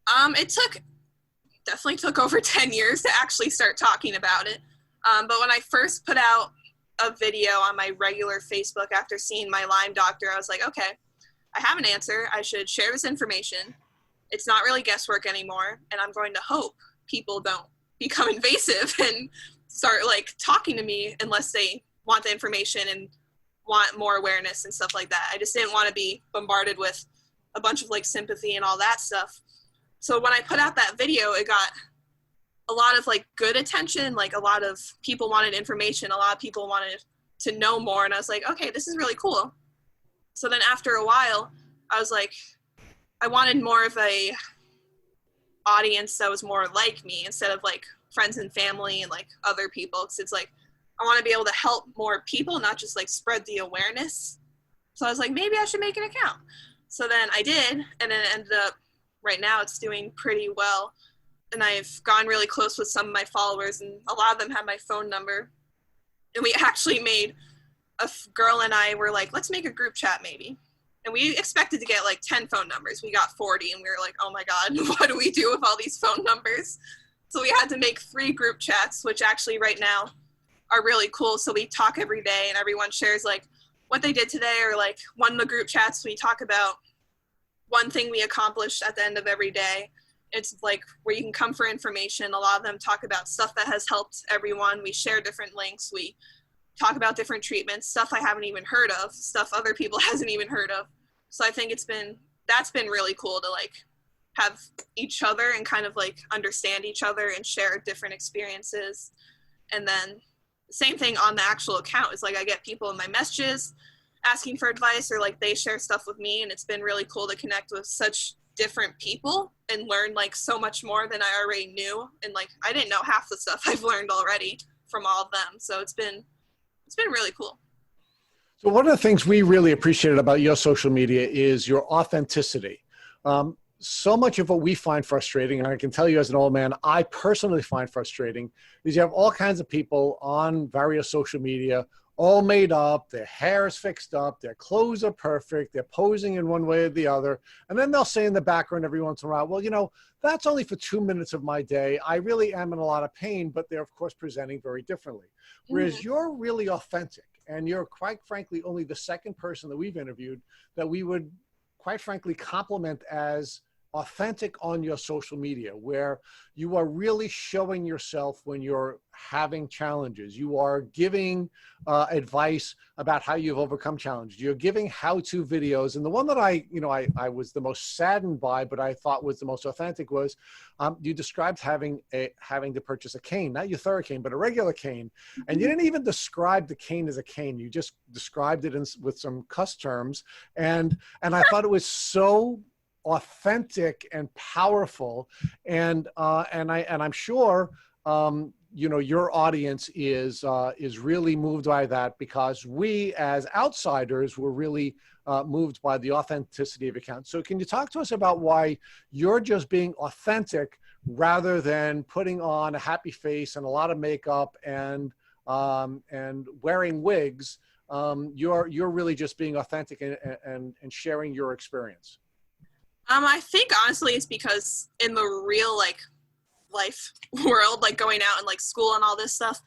It definitely took over 10 years to actually start talking about it. But when I first put out a video on my regular Facebook after seeing my Lyme doctor, I was like, okay, I have an answer. I should share this information. It's not really guesswork anymore. And I'm going to hope people don't become invasive and start like talking to me unless they want the information and want more awareness and stuff like that. I just didn't want to be bombarded with a bunch of like sympathy and all that stuff. So when I put out that video, it got a lot of like good attention. Like a lot of people wanted information. A lot of people wanted to know more. And I was like, okay, this is really cool. So then after a while, I was like, I wanted more of a audience that was more like me instead of like friends and family and like other people. Cause it's like, I want to be able to help more people, not just like spread the awareness. So I was like, maybe I should make an account. So then I did, and then it ended up, right now it's doing pretty well. And I've gone really close with some of my followers, and a lot of them have my phone number. And we actually made, girl and I were like, let's make a group chat maybe. And we expected to get like 10 phone numbers. We got 40, and we were like, oh my God, what do we do with all these phone numbers? So we had to make 3 group chats, which actually right now are really cool. So we talk every day, and everyone shares like what they did today, or like one of the group chats, we talk about one thing we accomplished at the end of every day. It's like where you can come for information. A lot of them talk about stuff that has helped everyone. We share different links. We talk about different treatments, stuff I haven't even heard of, stuff other people hasn't even heard of. So I think that's been really cool to like have each other and kind of like understand each other and share different experiences. And then same thing on the actual account is like I get people in my messages asking for advice, or like they share stuff with me, and it's been really cool to connect with such different people and learn like so much more than I already knew. And like I didn't know half the stuff I've learned already from all of them. So it's been really cool. So one of the things we really appreciated about your social media is your authenticity. So much of what we find frustrating, and I can tell you as an old man, I personally find frustrating, is you have all kinds of people on various social media, all made up, their hair is fixed up, their clothes are perfect, they're posing in one way or the other. And then they'll say in the background every once in a while, well, you know, that's only for 2 minutes of my day. I really am in a lot of pain, but they're of course presenting very differently. Whereas you're really authentic, and you're quite frankly only the second person that we've interviewed that we would quite frankly compliment as authentic on your social media, where you are really showing yourself when you're having challenges. You are giving advice about how you've overcome challenges. You're giving how-to videos. And the one that I was the most saddened by, but I thought was the most authentic was you described having to purchase a cane, not your Thuricane, but a regular cane. And you didn't even describe the cane as a cane. You just described it with some cuss terms. And I thought it was so authentic and powerful, and I'm sure you know your audience is really moved by that, because we as outsiders were really moved by the authenticity of account. So can you talk to us about why you're just being authentic rather than putting on a happy face and a lot of makeup and wearing wigs? You're really just being authentic and sharing your experience. I think honestly it's because in the real like life world, like going out and like school and all this stuff,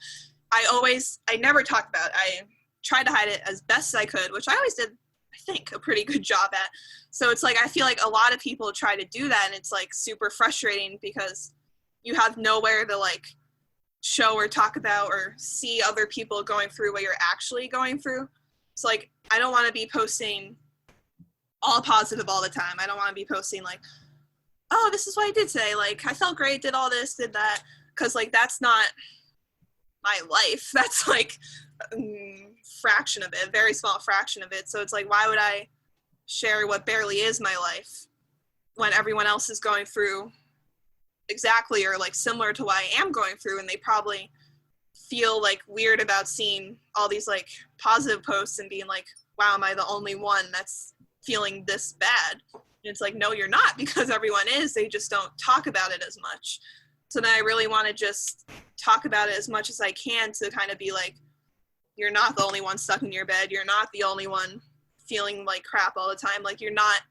I never talked about it. I tried to hide it as best as I could, which I always did, I think, a pretty good job at. So it's like I feel like a lot of people try to do that, and it's like super frustrating because you have nowhere to like show or talk about or see other people going through what you're actually going through. So like I don't want to be posting all positive all the time. I don't want to be posting like, oh, this is what I did today. Like, I felt great, did all this, did that. Because, like, that's not my life. That's, like, a fraction of it, a very small fraction of it. So it's like, why would I share what barely is my life when everyone else is going through exactly or like similar to what I am going through, and they probably feel like weird about seeing all these like positive posts and being like, wow, am I the only one that's feeling this bad? And it's like, no, you're not, because everyone is. They just don't talk about it as much. So then I really want to just talk about it as much as I can to kind of be like, you're not the only one stuck in your bed. You're not the only one feeling like crap all the time. Like, you're not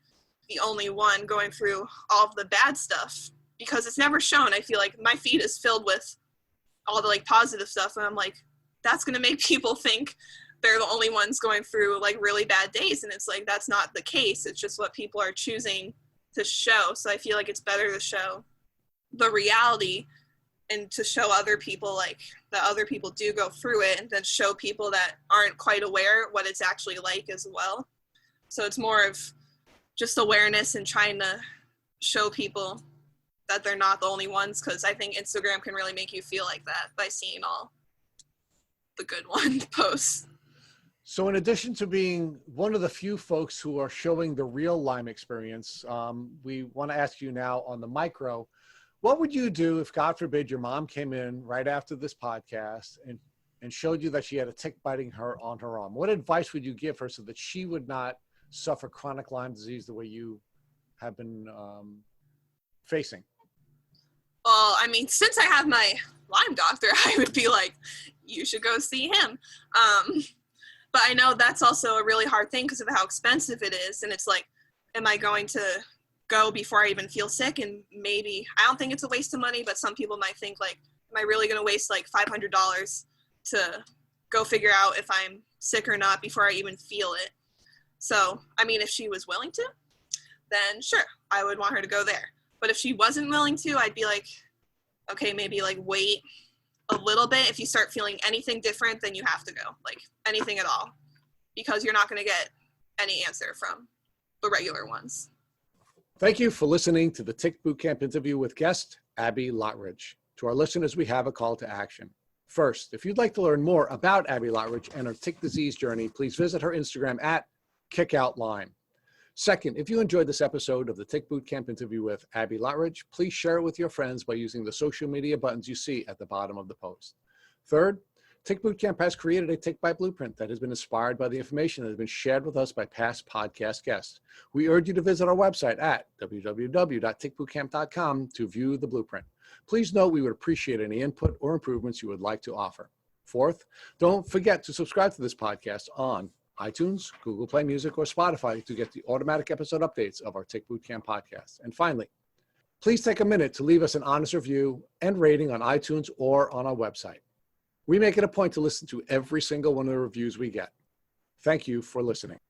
the only one going through all of the bad stuff, because it's never shown. I feel like my feed is filled with all the like positive stuff, and I'm like, that's going to make people think they're the only ones going through like really bad days. And it's like, that's not the case. It's just what people are choosing to show. So I feel like it's better to show the reality and to show other people like that other people do go through it, and then show people that aren't quite aware what it's actually like as well. So it's more of just awareness and trying to show people that they're not the only ones, because I think Instagram can really make you feel like that by seeing all the good one posts. So in addition to being one of the few folks who are showing the real Lyme experience, we want to ask you now on the micro, what would you do if, God forbid, your mom came in right after this podcast and showed you that she had a tick biting her on her arm? What advice would you give her so that she would not suffer chronic Lyme disease the way you have been facing? Well, I mean, since I have my Lyme doctor, I would be like, you should go see him. But I know that's also a really hard thing because of how expensive it is. And it's like, am I going to go before I even feel sick? And maybe, I don't think it's a waste of money, but some people might think like, am I really going to waste like $500 to go figure out if I'm sick or not before I even feel it? So, I mean, if she was willing to, then sure, I would want her to go there. But if she wasn't willing to, I'd be like, okay, maybe like wait a little bit. If you start feeling anything different, then you have to go, like anything at all, because you're not going to get any answer from the regular ones. Thank you for listening to the Tick Bootcamp interview with guest Abby Lottridge. To our listeners, we have a call to action. First, if you'd like to learn more about Abby Lottridge and her tick disease journey, please visit her Instagram at KickoutLyme. Second, if you enjoyed this episode of the Tick Bootcamp interview with Abby Lottridge, please share it with your friends by using the social media buttons you see at the bottom of the post. Third, Tick Bootcamp has created a Tick Bite Blueprint that has been inspired by the information that has been shared with us by past podcast guests. We urge you to visit our website at www.tickbootcamp.com to view the blueprint. Please note we would appreciate any input or improvements you would like to offer. Fourth, don't forget to subscribe to this podcast on iTunes, Google Play Music, or Spotify to get the automatic episode updates of our Tick Bootcamp podcast. And finally, please take a minute to leave us an honest review and rating on iTunes or on our website. We make it a point to listen to every single one of the reviews we get. Thank you for listening.